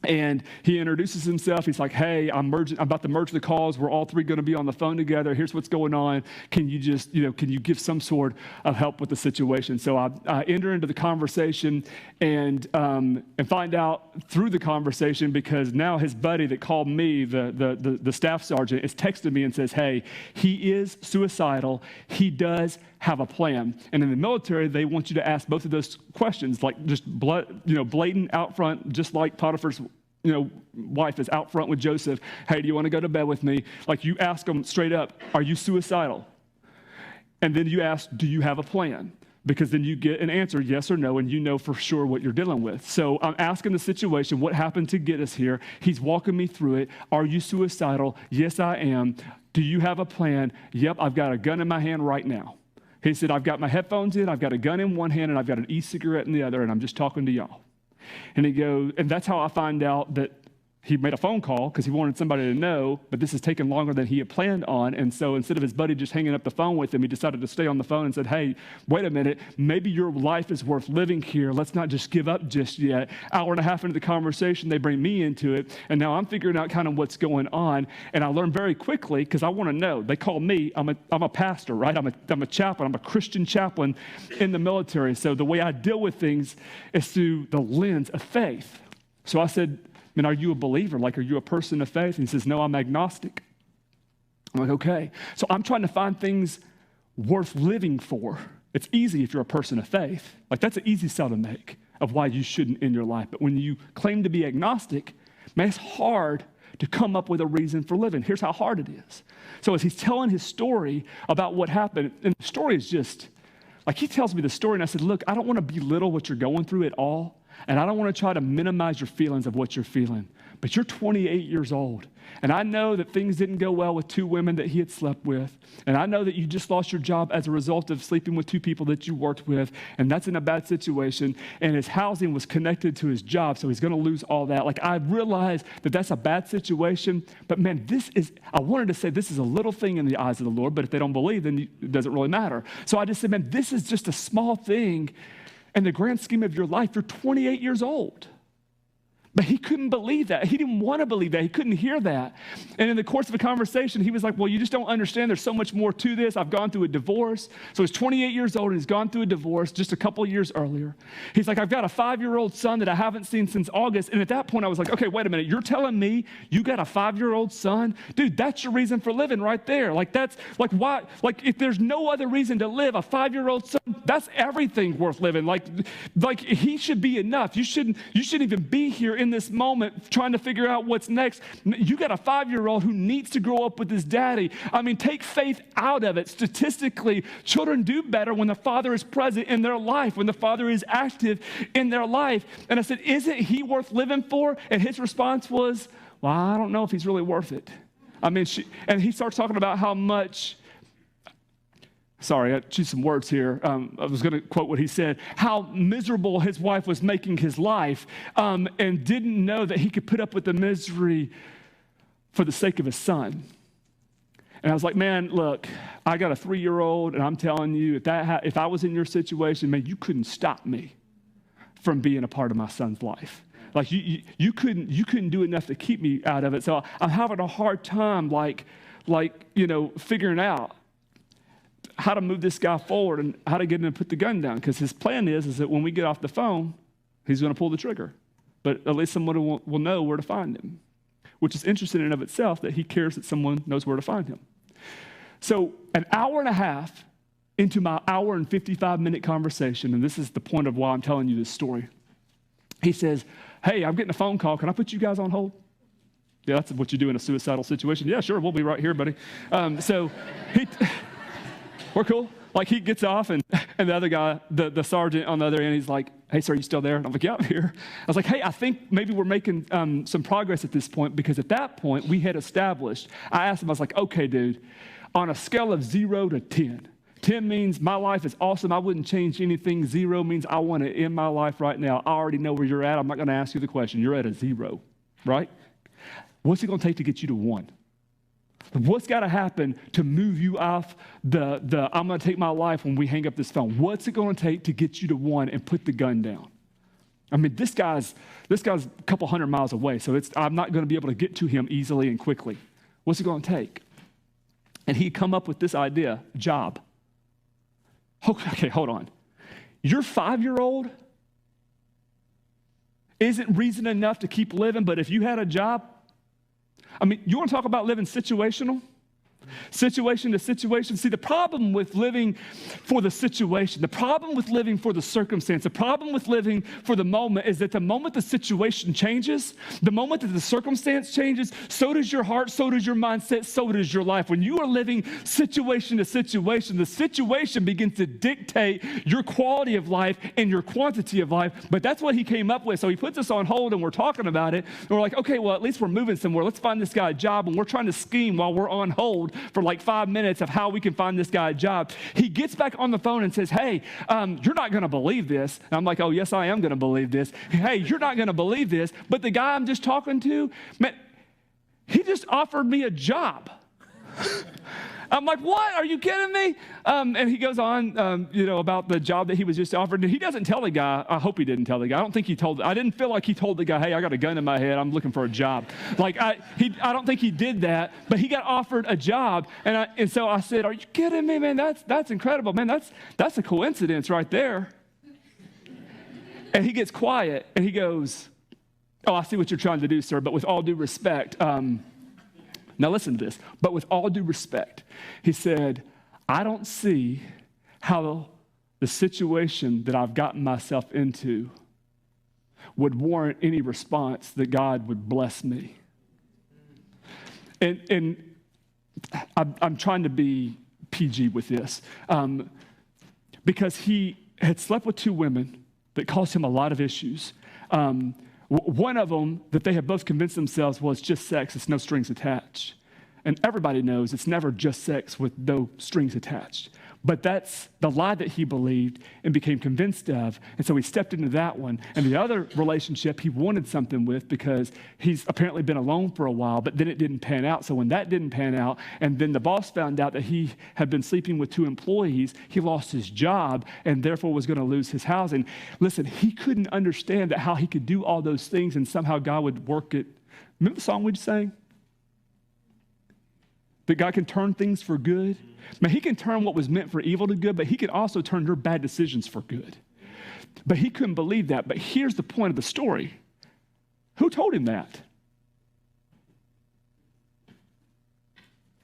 And he introduces himself. He's like, hey, I'm about to merge the calls. We're all three going to be on the phone together. Here's what's going on. Can you just, can you give some sort of help with the situation? So I enter into the conversation and find out through the conversation, because now his buddy that called me, the staff sergeant, is texting me and says, hey, he is suicidal. He does have a plan. And in the military, they want you to ask both of those questions, like just blatant out front, just like Potiphar's wife is out front with Joseph. Hey, do you want to go to bed with me? Like, you ask them straight up, are you suicidal? And then you ask, do you have a plan? Because then you get an answer, yes or no, and you know for sure what you're dealing with. So I'm asking the situation, what happened to get us here? He's walking me through it. Are you suicidal? Yes, I am. Do you have a plan? Yep, I've got a gun in my hand right now. He said, I've got my headphones in, I've got a gun in one hand, and I've got an e-cigarette in the other, and I'm just talking to y'all. And he goes, and that's how I find out that he made a phone call, because he wanted somebody to know, but this is taking longer than he had planned on. And so instead of his buddy just hanging up the phone with him, he decided to stay on the phone and said, hey, wait a minute, maybe your life is worth living here. Let's not just give up just yet. Hour and a half into the conversation, they bring me into it. And now I'm figuring out kind of what's going on. And I learned very quickly, because I want to know. They call me, I'm a pastor, right? I'm a chaplain. I'm a Christian chaplain in the military. So the way I deal with things is through the lens of faith. So I said, are you a believer? Like, are you a person of faith? And he says, no, I'm agnostic. I'm like, okay. So I'm trying to find things worth living for. It's easy if you're a person of faith. Like, that's an easy sell to make of why you shouldn't in your life. But when you claim to be agnostic, man, it's hard to come up with a reason for living. Here's how hard it is. So as he's telling his story about what happened, and the story is just, like, he tells me the story, and I said, look, I don't want to belittle what you're going through at all. And I don't want to try to minimize your feelings of what you're feeling. But you're 28 years old. And I know that things didn't go well with two women that he had slept with. And I know that you just lost your job as a result of sleeping with two people that you worked with. And that's in a bad situation. And his housing was connected to his job, so he's going to lose all that. Like, I realize that that's a bad situation. But man, I wanted to say this is a little thing in the eyes of the Lord. But if they don't believe, then it doesn't really matter. So I just said, man, this is just a small thing in the grand scheme of your life. You're 28 years old. But he couldn't believe that. He didn't want to believe that. He couldn't hear that. And in the course of a conversation, he was like, well, you just don't understand. There's so much more to this. I've gone through a divorce. So he's 28 years old, and he's gone through a divorce just a couple of years earlier. He's like, I've got a 5-year-old son that I haven't seen since August. And at that point, I was like, okay, wait a minute. You're telling me you got a 5-year-old son? Dude, that's your reason for living right there. Like, that's, like, why? Like, if there's no other reason to live, a 5-year-old son, that's everything worth living. Like he should be enough. You shouldn't even be here in this moment trying to figure out what's next. You got a 5-year-old who needs to grow up with his daddy. I mean, take faith out of it. Statistically, children do better when the father is present in their life, when the father is active in their life. And I said, isn't he worth living for? And his response was, well, I don't know if he's really worth it. I mean, and he starts talking about how much, sorry, I choose some words here. I was going to quote what he said, how miserable his wife was making his life, and didn't know that he could put up with the misery for the sake of his son. And I was like, man, look, I got a 3-year-old, and I'm telling you, if I was in your situation, man, you couldn't stop me from being a part of my son's life. Like, you couldn't do enough to keep me out of it. So I'm having a hard time, figuring out how to move this guy forward and how to get him to put the gun down. Because his plan is that when we get off the phone, he's going to pull the trigger. But at least someone will know where to find him, which is interesting in and of itself that he cares that someone knows where to find him. So an hour and a half into my hour and 55-minute conversation, and this is the point of why I'm telling you this story, he says, hey, I'm getting a phone call. Can I put you guys on hold? Yeah, that's what you do in a suicidal situation. Yeah, sure, we'll be right here, buddy. We're cool. Like, he gets off, and the other guy, the sergeant on the other end, he's like, hey, sir, you still there? And I'm like, yeah, I'm here. I was like, hey, I think maybe we're making some progress at this point, because at that point, we had established, I asked him, I was like, okay, dude, on a scale of 0 to 10, 10 means my life is awesome. I wouldn't change anything. 0 means I want to end my life right now. I already know where you're at. I'm not going to ask you the question. You're at a 0, right? What's it going to take to get you to 1? What's got to happen to move you off the I'm going to take my life when we hang up this phone? What's it going to take to get you to 1 and put the gun down? I mean, this guy's a couple hundred miles away, so I'm not going to be able to get to him easily and quickly. What's it going to take? And he'd come up with this idea, job. Okay, hold on. Your 5-year-old isn't reason enough to keep living, but if you had a job, I mean, you want to talk about living situational? Situation to situation. See, the problem with living for the situation, the problem with living for the circumstance, the problem with living for the moment is that the moment the situation changes, the moment that the circumstance changes, so does your heart, so does your mindset, so does your life. When you are living situation to situation, the situation begins to dictate your quality of life and your quantity of life. But that's what he came up with. So he puts us on hold and we're talking about it. And we're like, okay, well, at least we're moving somewhere. Let's find this guy a job. And we're trying to scheme while we're on hold for like 5 minutes of how we can find this guy a job. He gets back on the phone and says, hey, you're not going to believe this. And I'm like, oh, yes, I am going to believe this. Hey, you're not going to believe this. But the guy I'm just talking to, man, he just offered me a job. I'm like, what? Are you kidding me? And he goes on, about the job that he was just offered. And he doesn't tell the guy. I hope he didn't tell the guy. I didn't feel like he told the guy, hey, I got a gun in my head. I'm looking for a job. Like, I don't think he did that. But he got offered a job. And so I said, are you kidding me, man? That's incredible, man. That's a coincidence right there. And he gets quiet. And he goes, oh, I see what you're trying to do, sir. But with all due respect, now listen to this. But with all due respect, he said, I don't see how the situation that I've gotten myself into would warrant any response that God would bless me. And I'm trying to be PG with this because he had slept with 2 women that caused him a lot of issues. One of them that they had both convinced themselves was just sex, it's no strings attached. And everybody knows it's never just sex with no strings attached. But that's the lie that he believed and became convinced of. And so he stepped into that one. And the other relationship he wanted something with because he's apparently been alone for a while, but then it didn't pan out. So when that didn't pan out, and then the boss found out that he had been sleeping with 2 employees, he lost his job and therefore was going to lose his housing. Listen, he couldn't understand that how he could do all those things and somehow God would work it. Remember the song we just sang? That God can turn things for good. Man, he can turn what was meant for evil to good, but he can also turn your bad decisions for good. But he couldn't believe that. But here's the point of the story. Who told him that?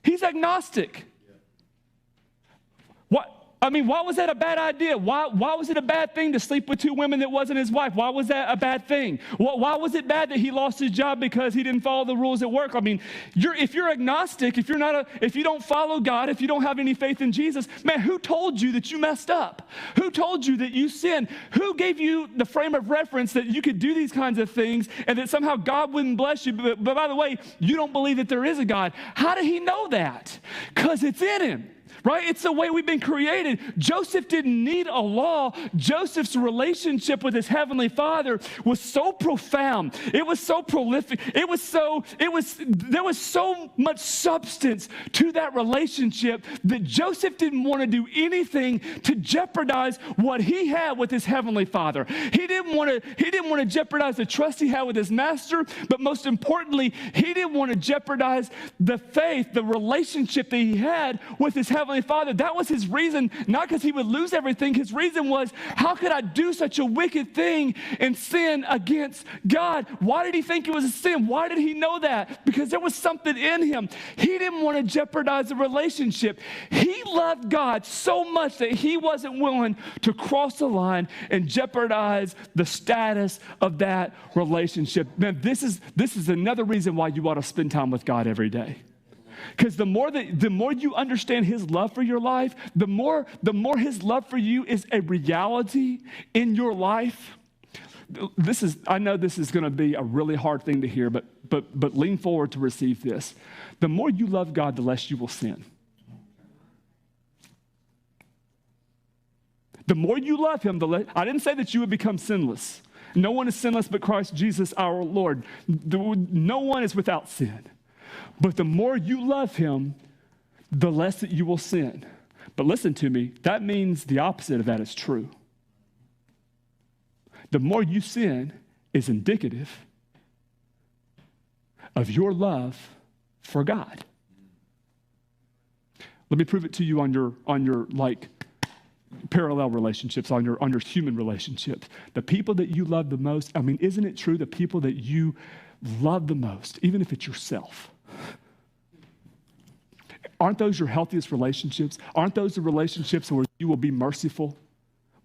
He's agnostic. Why was that a bad idea? Why was it a bad thing to sleep with 2 women that wasn't his wife? Why was that a bad thing? Why was it bad that he lost his job because he didn't follow the rules at work? I mean, if you're agnostic, if you don't follow God, if you don't have any faith in Jesus, man, who told you that you messed up? Who told you that you sinned? Who gave you the frame of reference that you could do these kinds of things and that somehow God wouldn't bless you? But by the way, you don't believe that there is a God. How did he know that? Because it's in him. Right? It's the way we've been created. Joseph didn't need a law. Joseph's relationship with his heavenly Father was so profound. It was so prolific. There was so much substance to that relationship that Joseph didn't want to do anything to jeopardize what he had with his heavenly Father. He didn't want to jeopardize the trust he had with his master, but most importantly, he didn't want to jeopardize the faith, the relationship that he had with his heavenly Father. That was his reason, not because he would lose everything. His reason was, how could I do such a wicked thing and sin against God? Why did he think it was a sin? Why did he know that? Because there was something in him. He didn't want to jeopardize the relationship. He loved God so much that he wasn't willing to cross the line and jeopardize the status of that relationship. Man, this is another reason why you ought to spend time with God every day. Because the more you understand his love for your life, the more his love for you is a reality in your life. I know this is going to be a really hard thing to hear, but lean forward to receive this. The more you love God, the less you will sin. The more you love him, I didn't say that you would become sinless. No one is sinless but Christ Jesus our Lord. No one is without sin. But the more you love him, the less that you will sin. But listen to me, that means the opposite of that is true. The more you sin is indicative of your love for God. Let me prove it to you on your like parallel relationships, on your human relationships. The people that you love the most, I mean, isn't it true the people that you love the most, even if it's yourself, aren't those your healthiest relationships? Aren't those the relationships where you will be merciful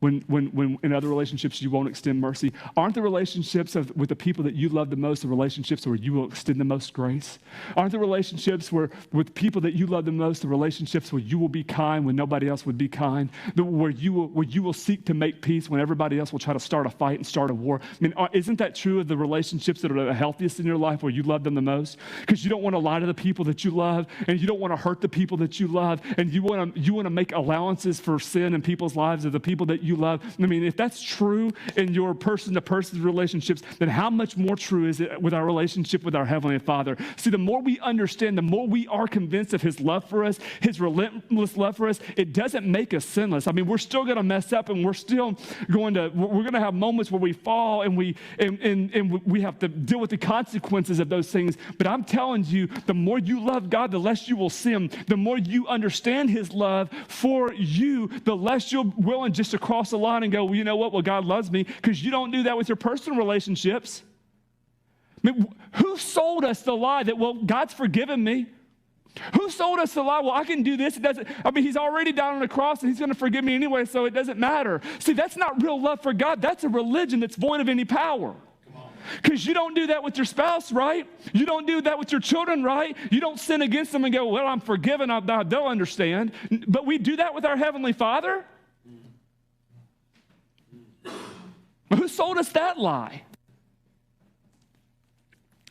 when in other relationships you won't extend mercy? Aren't the relationships with the people that you love the most the relationships where you will extend the most grace? Aren't the relationships with people that you love the most the relationships where you will be kind when nobody else would be kind? Where you will seek to make peace when everybody else will try to start a fight and start a war? I mean, isn't that true of the relationships that are the healthiest in your life where you love them the most? Because you don't want to lie to the people that you love, and you don't want to hurt the people that you love, and you want to make allowances for sin in people's lives of the people that you love. I mean, if that's true in your person-to-person relationships, then how much more true is it with our relationship with our Heavenly Father? See, the more we understand, the more we are convinced of his love for us, his relentless love for us, it doesn't make us sinless. I mean, we're still going to mess up, and we're going to have moments where we fall, and we have to deal with the consequences of those things. But I'm telling you, the more you love God, the less you will sin. The more you understand his love for you, the less you're willing just to cross the line and go, well, you know what? Well, God loves me, because you don't do that with your personal relationships. I mean, who sold us the lie that, well, God's forgiven me? Who sold us the lie? Well, I can do this. He's already died on the cross, and he's going to forgive me anyway, so it doesn't matter. See, that's not real love for God. That's a religion that's void of any power. Because you don't do that with your spouse, right? You don't do that with your children, right? You don't sin against them and go, well, I'm forgiven. They'll understand. But we do that with our Heavenly Father. Who sold us that lie?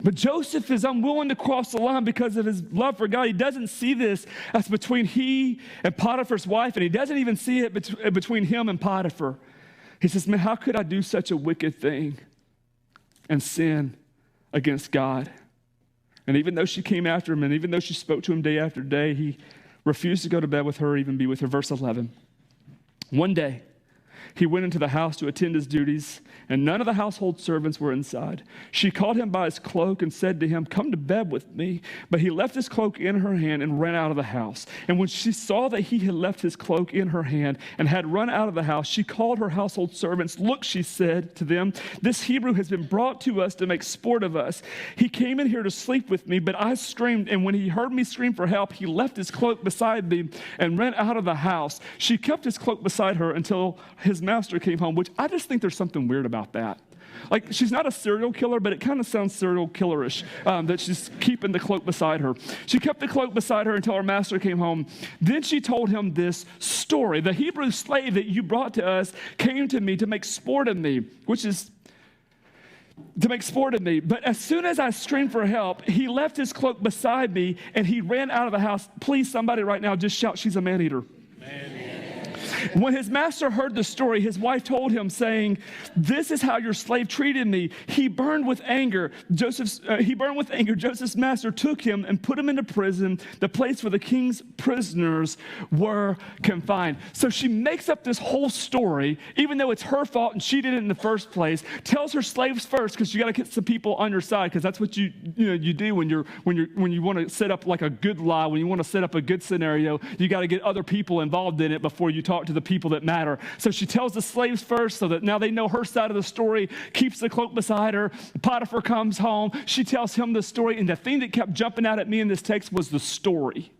But Joseph is unwilling to cross the line because of his love for God. He doesn't see this as between he and Potiphar's wife, and he doesn't even see it between him and Potiphar. He says, man, how could I do such a wicked thing and sin against God? And even though she came after him, and even though she spoke to him day after day, he refused to go to bed with her, even be with her. Verse 11. One day, he went into the house to attend his duties, and none of the household servants were inside. She caught him by his cloak and said to him, come to bed with me. But he left his cloak in her hand and ran out of the house. And when she saw that he had left his cloak in her hand and had run out of the house, she called her household servants. Look, she said to them, this Hebrew has been brought to us to make sport of us. He came in here to sleep with me, but I screamed, and when he heard me scream for help, he left his cloak beside me and ran out of the house. She kept his cloak beside her until his master came home, which I just think there's something weird about that. Like, she's not a serial killer, but it kind of sounds serial killerish that she's keeping the cloak beside her. She kept the cloak beside her until her master came home. Then she told him this story. The Hebrew slave that you brought to us came to me to make sport of me, which is to make sport of me. But as soon as I screamed for help, he left his cloak beside me and he ran out of the house. Please, somebody right now, just shout, she's a man-eater. When his master heard the story, his wife told him, saying, this is how your slave treated me. He burned with anger. Joseph's master took him and put him into prison, the place where the king's prisoners were confined. So she makes up this whole story, even though it's her fault and she did it in the first place, tells her slaves first, because you got to get some people on your side, because that's what you do when you want to set up like a good lie, when you want to set up a good scenario, you got to get other people involved in it before you talk to the people that matter. So she tells the slaves first so that now they know her side of the story, keeps the cloak beside her. Potiphar comes home. She tells him the story. And the thing that kept jumping out at me in this text was the story.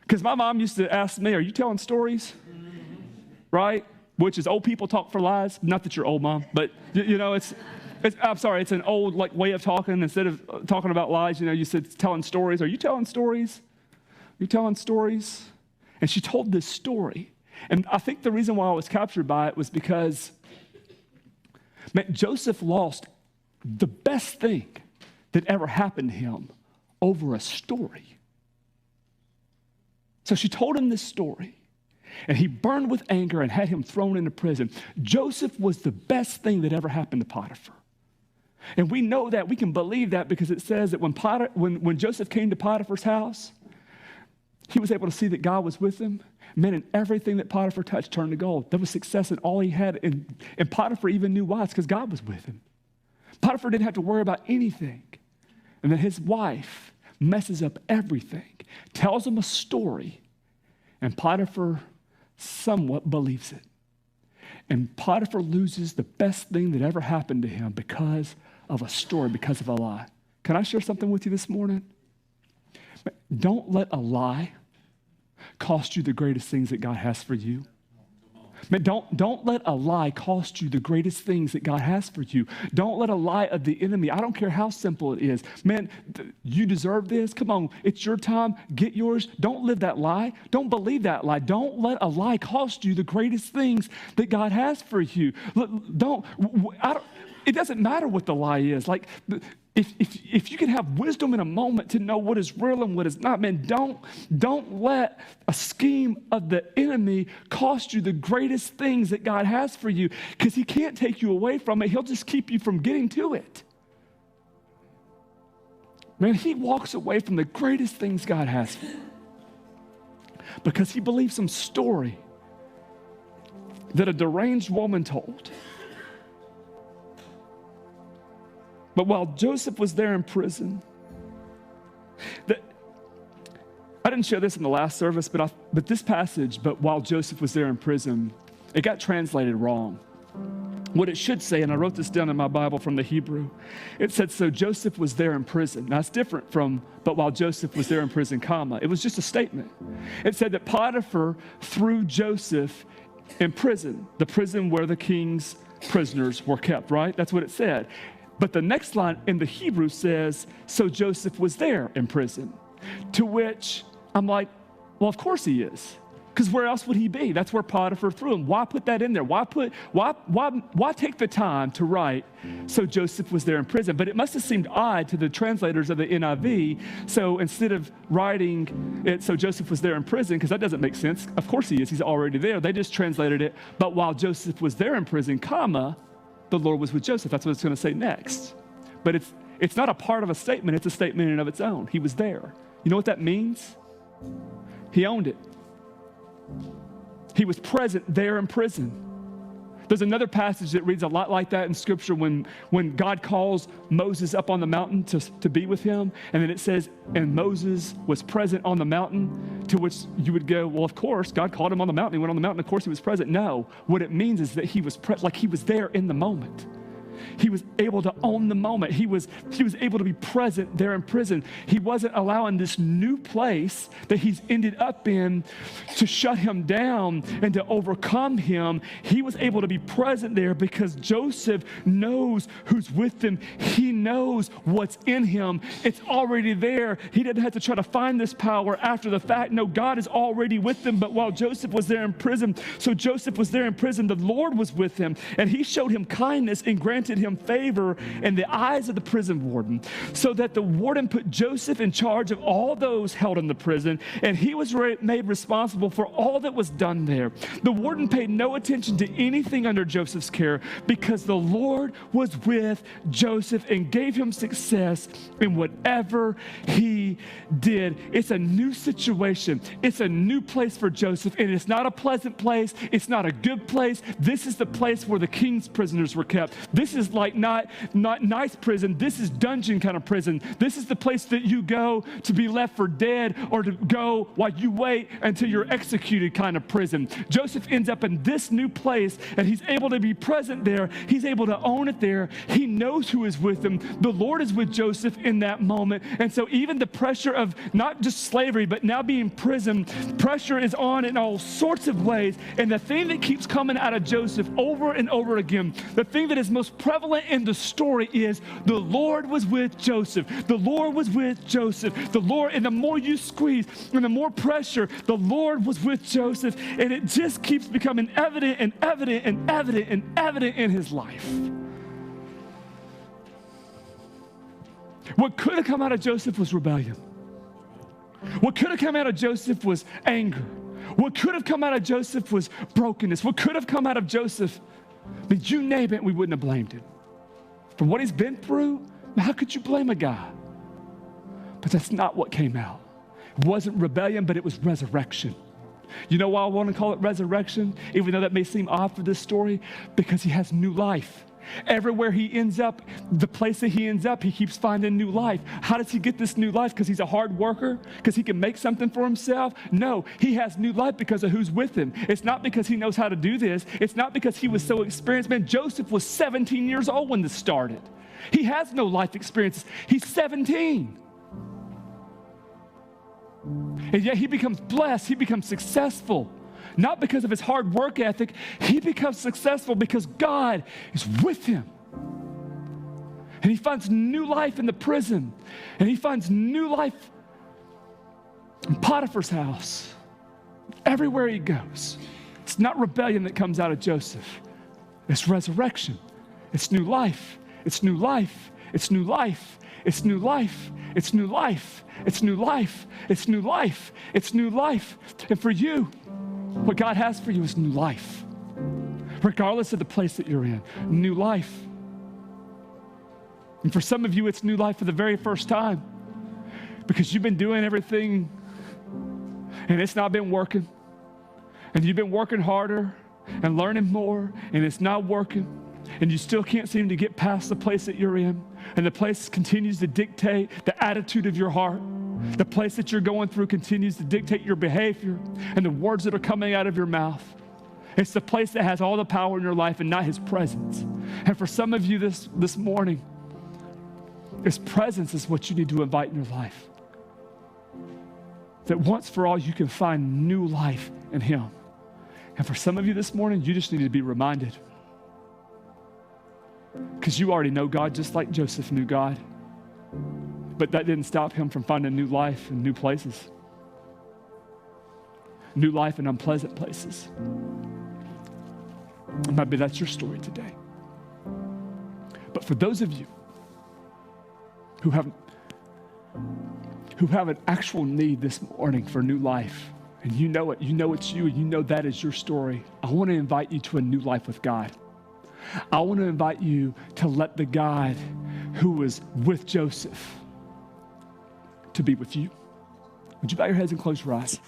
Because my mom used to ask me, are you telling stories? Right? Which is old people talk for lies. Not that you're old, Mom, but I'm sorry, it's an old way of talking. Instead of talking about lies, you said telling stories. Are you telling stories? Are you telling stories? And she told this story. And I think the reason why I was captured by it was because, man, Joseph lost the best thing that ever happened to him over a story. So she told him this story. And he burned with anger and had him thrown into prison. Joseph was the best thing that ever happened to Potiphar. And we know that, we can believe that because it says that when Joseph came to Potiphar's house, he was able to see that God was with him. Man, and everything that Potiphar touched turned to gold. There was success in all he had. And Potiphar even knew why. It's because God was with him. Potiphar didn't have to worry about anything. And then his wife messes up everything, tells him a story, and Potiphar somewhat believes it. And Potiphar loses the best thing that ever happened to him because of a story, because of a lie. Can I share something with you this morning? Don't let a lie cost you the greatest things that God has for you. Man, don't let a lie cost you the greatest things that God has for you. Don't let a lie of the enemy, I don't care how simple it is. Man, you deserve this. Come on, it's your time. Get yours. Don't live that lie. Don't believe that lie. Don't let a lie cost you the greatest things that God has for you. It doesn't matter what the lie is. Like, if you can have wisdom in a moment to know what is real and what is not, man, don't let a scheme of the enemy cost you the greatest things that God has for you, because he can't take you away from it. He'll just keep you from getting to it. Man, he walks away from the greatest things God has for him because he believes some story that a deranged woman told. But while Joseph was there in prison, I didn't share this in the last service, but this passage, but while Joseph was there in prison, it got translated wrong. What it should say, and I wrote this down in my Bible from the Hebrew, it said, so Joseph was there in prison. Now it's different from, but while Joseph was there in prison, comma. It was just a statement. It said that Potiphar threw Joseph in prison, the prison where the king's prisoners were kept, right? That's what it said. But the next line in the Hebrew says, so Joseph was there in prison. To which I'm like, well, of course he is. Because where else would he be? That's where Potiphar threw him. Why put that in there? Why take the time to write, so Joseph was there in prison? But it must have seemed odd to the translators of the NIV. So instead of writing it, so Joseph was there in prison, because that doesn't make sense. Of course he is. He's already there. They just translated it, but while Joseph was there in prison, comma, the Lord was with Joseph. That's what it's going to say next. But it's not a part of a statement. It's a statement in and of its own. He was there. You know what that means? He owned it. He was present there in prison. There's another passage that reads a lot like that in Scripture when God calls Moses up on the mountain to be with him. And then it says, and Moses was present on the mountain, to which you would go, well, of course, God called him on the mountain. He went on the mountain. Of course, he was present. No, what it means is that he was like he was there in the moment. He was able to own the moment. He was able to be present there in prison. He wasn't allowing this new place that he's ended up in to shut him down and to overcome him. He was able to be present there because Joseph knows who's with him. He knows what's in him. It's already there. He didn't have to try to find this power after the fact. No, God is already with him. But while Joseph was there in prison, so Joseph was there in prison, the Lord was with him, and he showed him kindness and granted him favor in the eyes of the prison warden, so that the warden put Joseph in charge of all those held in the prison, and he was made responsible for all that was done there. The warden paid no attention to anything under Joseph's care because the Lord was with Joseph and gave him success in whatever he did. It's a new situation. It's a new place for Joseph, and it's not a pleasant place. It's not a good place. This is the place where the king's prisoners were kept. This is like not nice prison. This is dungeon kind of prison. This is the place that you go to be left for dead, or to go while you wait until you're executed kind of prison. Joseph ends up in this new place, and he's able to be present there. He's able to own it there. He knows who is with him. The Lord is with Joseph in that moment. And so even the pressure of not just slavery, but now being prison, pressure is on in all sorts of ways. And the thing that keeps coming out of Joseph over and over again, the thing that is most prevalent in the story is the Lord was with Joseph. The Lord was with Joseph. The Lord, and the more you squeeze and the more pressure, the Lord was with Joseph. And it just keeps becoming evident and evident and evident and evident in his life. What could have come out of Joseph was rebellion. What could have come out of Joseph was anger. What could have come out of Joseph was brokenness. What could have come out of Joseph, but you name it, we wouldn't have blamed him. For what he's been through, how could you blame a guy? But that's not what came out. It wasn't rebellion, but it was resurrection. You know why I want to call it resurrection, even though that may seem odd for this story? Because he has new life. Everywhere he ends up, the place that he ends up, he keeps finding new life. How does he get this new life? Because he's a hard worker? Because he can make something for himself? No, he has new life because of who's with him. It's not because he knows how to do this. It's not because he was so experienced. Man, Joseph was 17 years old when this started. He has no life experiences. He's 17. And yet he becomes blessed. He becomes successful. Not because of his hard work ethic. He becomes successful because God is with him. And he finds new life in the prison. And he finds new life in Potiphar's house. Everywhere he goes. It's not rebellion that comes out of Joseph. It's resurrection. It's new life. It's new life. It's new life. It's new life. It's new life. It's new life. It's new life. It's new life. And for you, what God has for you is new life. Regardless of the place that you're in, new life. And for some of you, it's new life for the very first time because you've been doing everything and it's not been working. And you've been working harder and learning more and it's not working. And you still can't seem to get past the place that you're in. And the place continues to dictate the attitude of your heart. The place that you're going through continues to dictate your behavior and the words that are coming out of your mouth. It's the place that has all the power in your life and not his presence. And for some of you this morning, his presence is what you need to invite in your life. That once for all, you can find new life in him. And for some of you this morning, you just need to be reminded. Because you already know God just like Joseph knew God. But that didn't stop him from finding new life in new places. New life in unpleasant places. And maybe that's your story today. But for those of you who have an actual need this morning for new life, and you know it, you know it's you, and you know that is your story, I want to invite you to a new life with God. I want to invite you to let the God who was with Joseph to be with you. Would you bow your heads and close your eyes?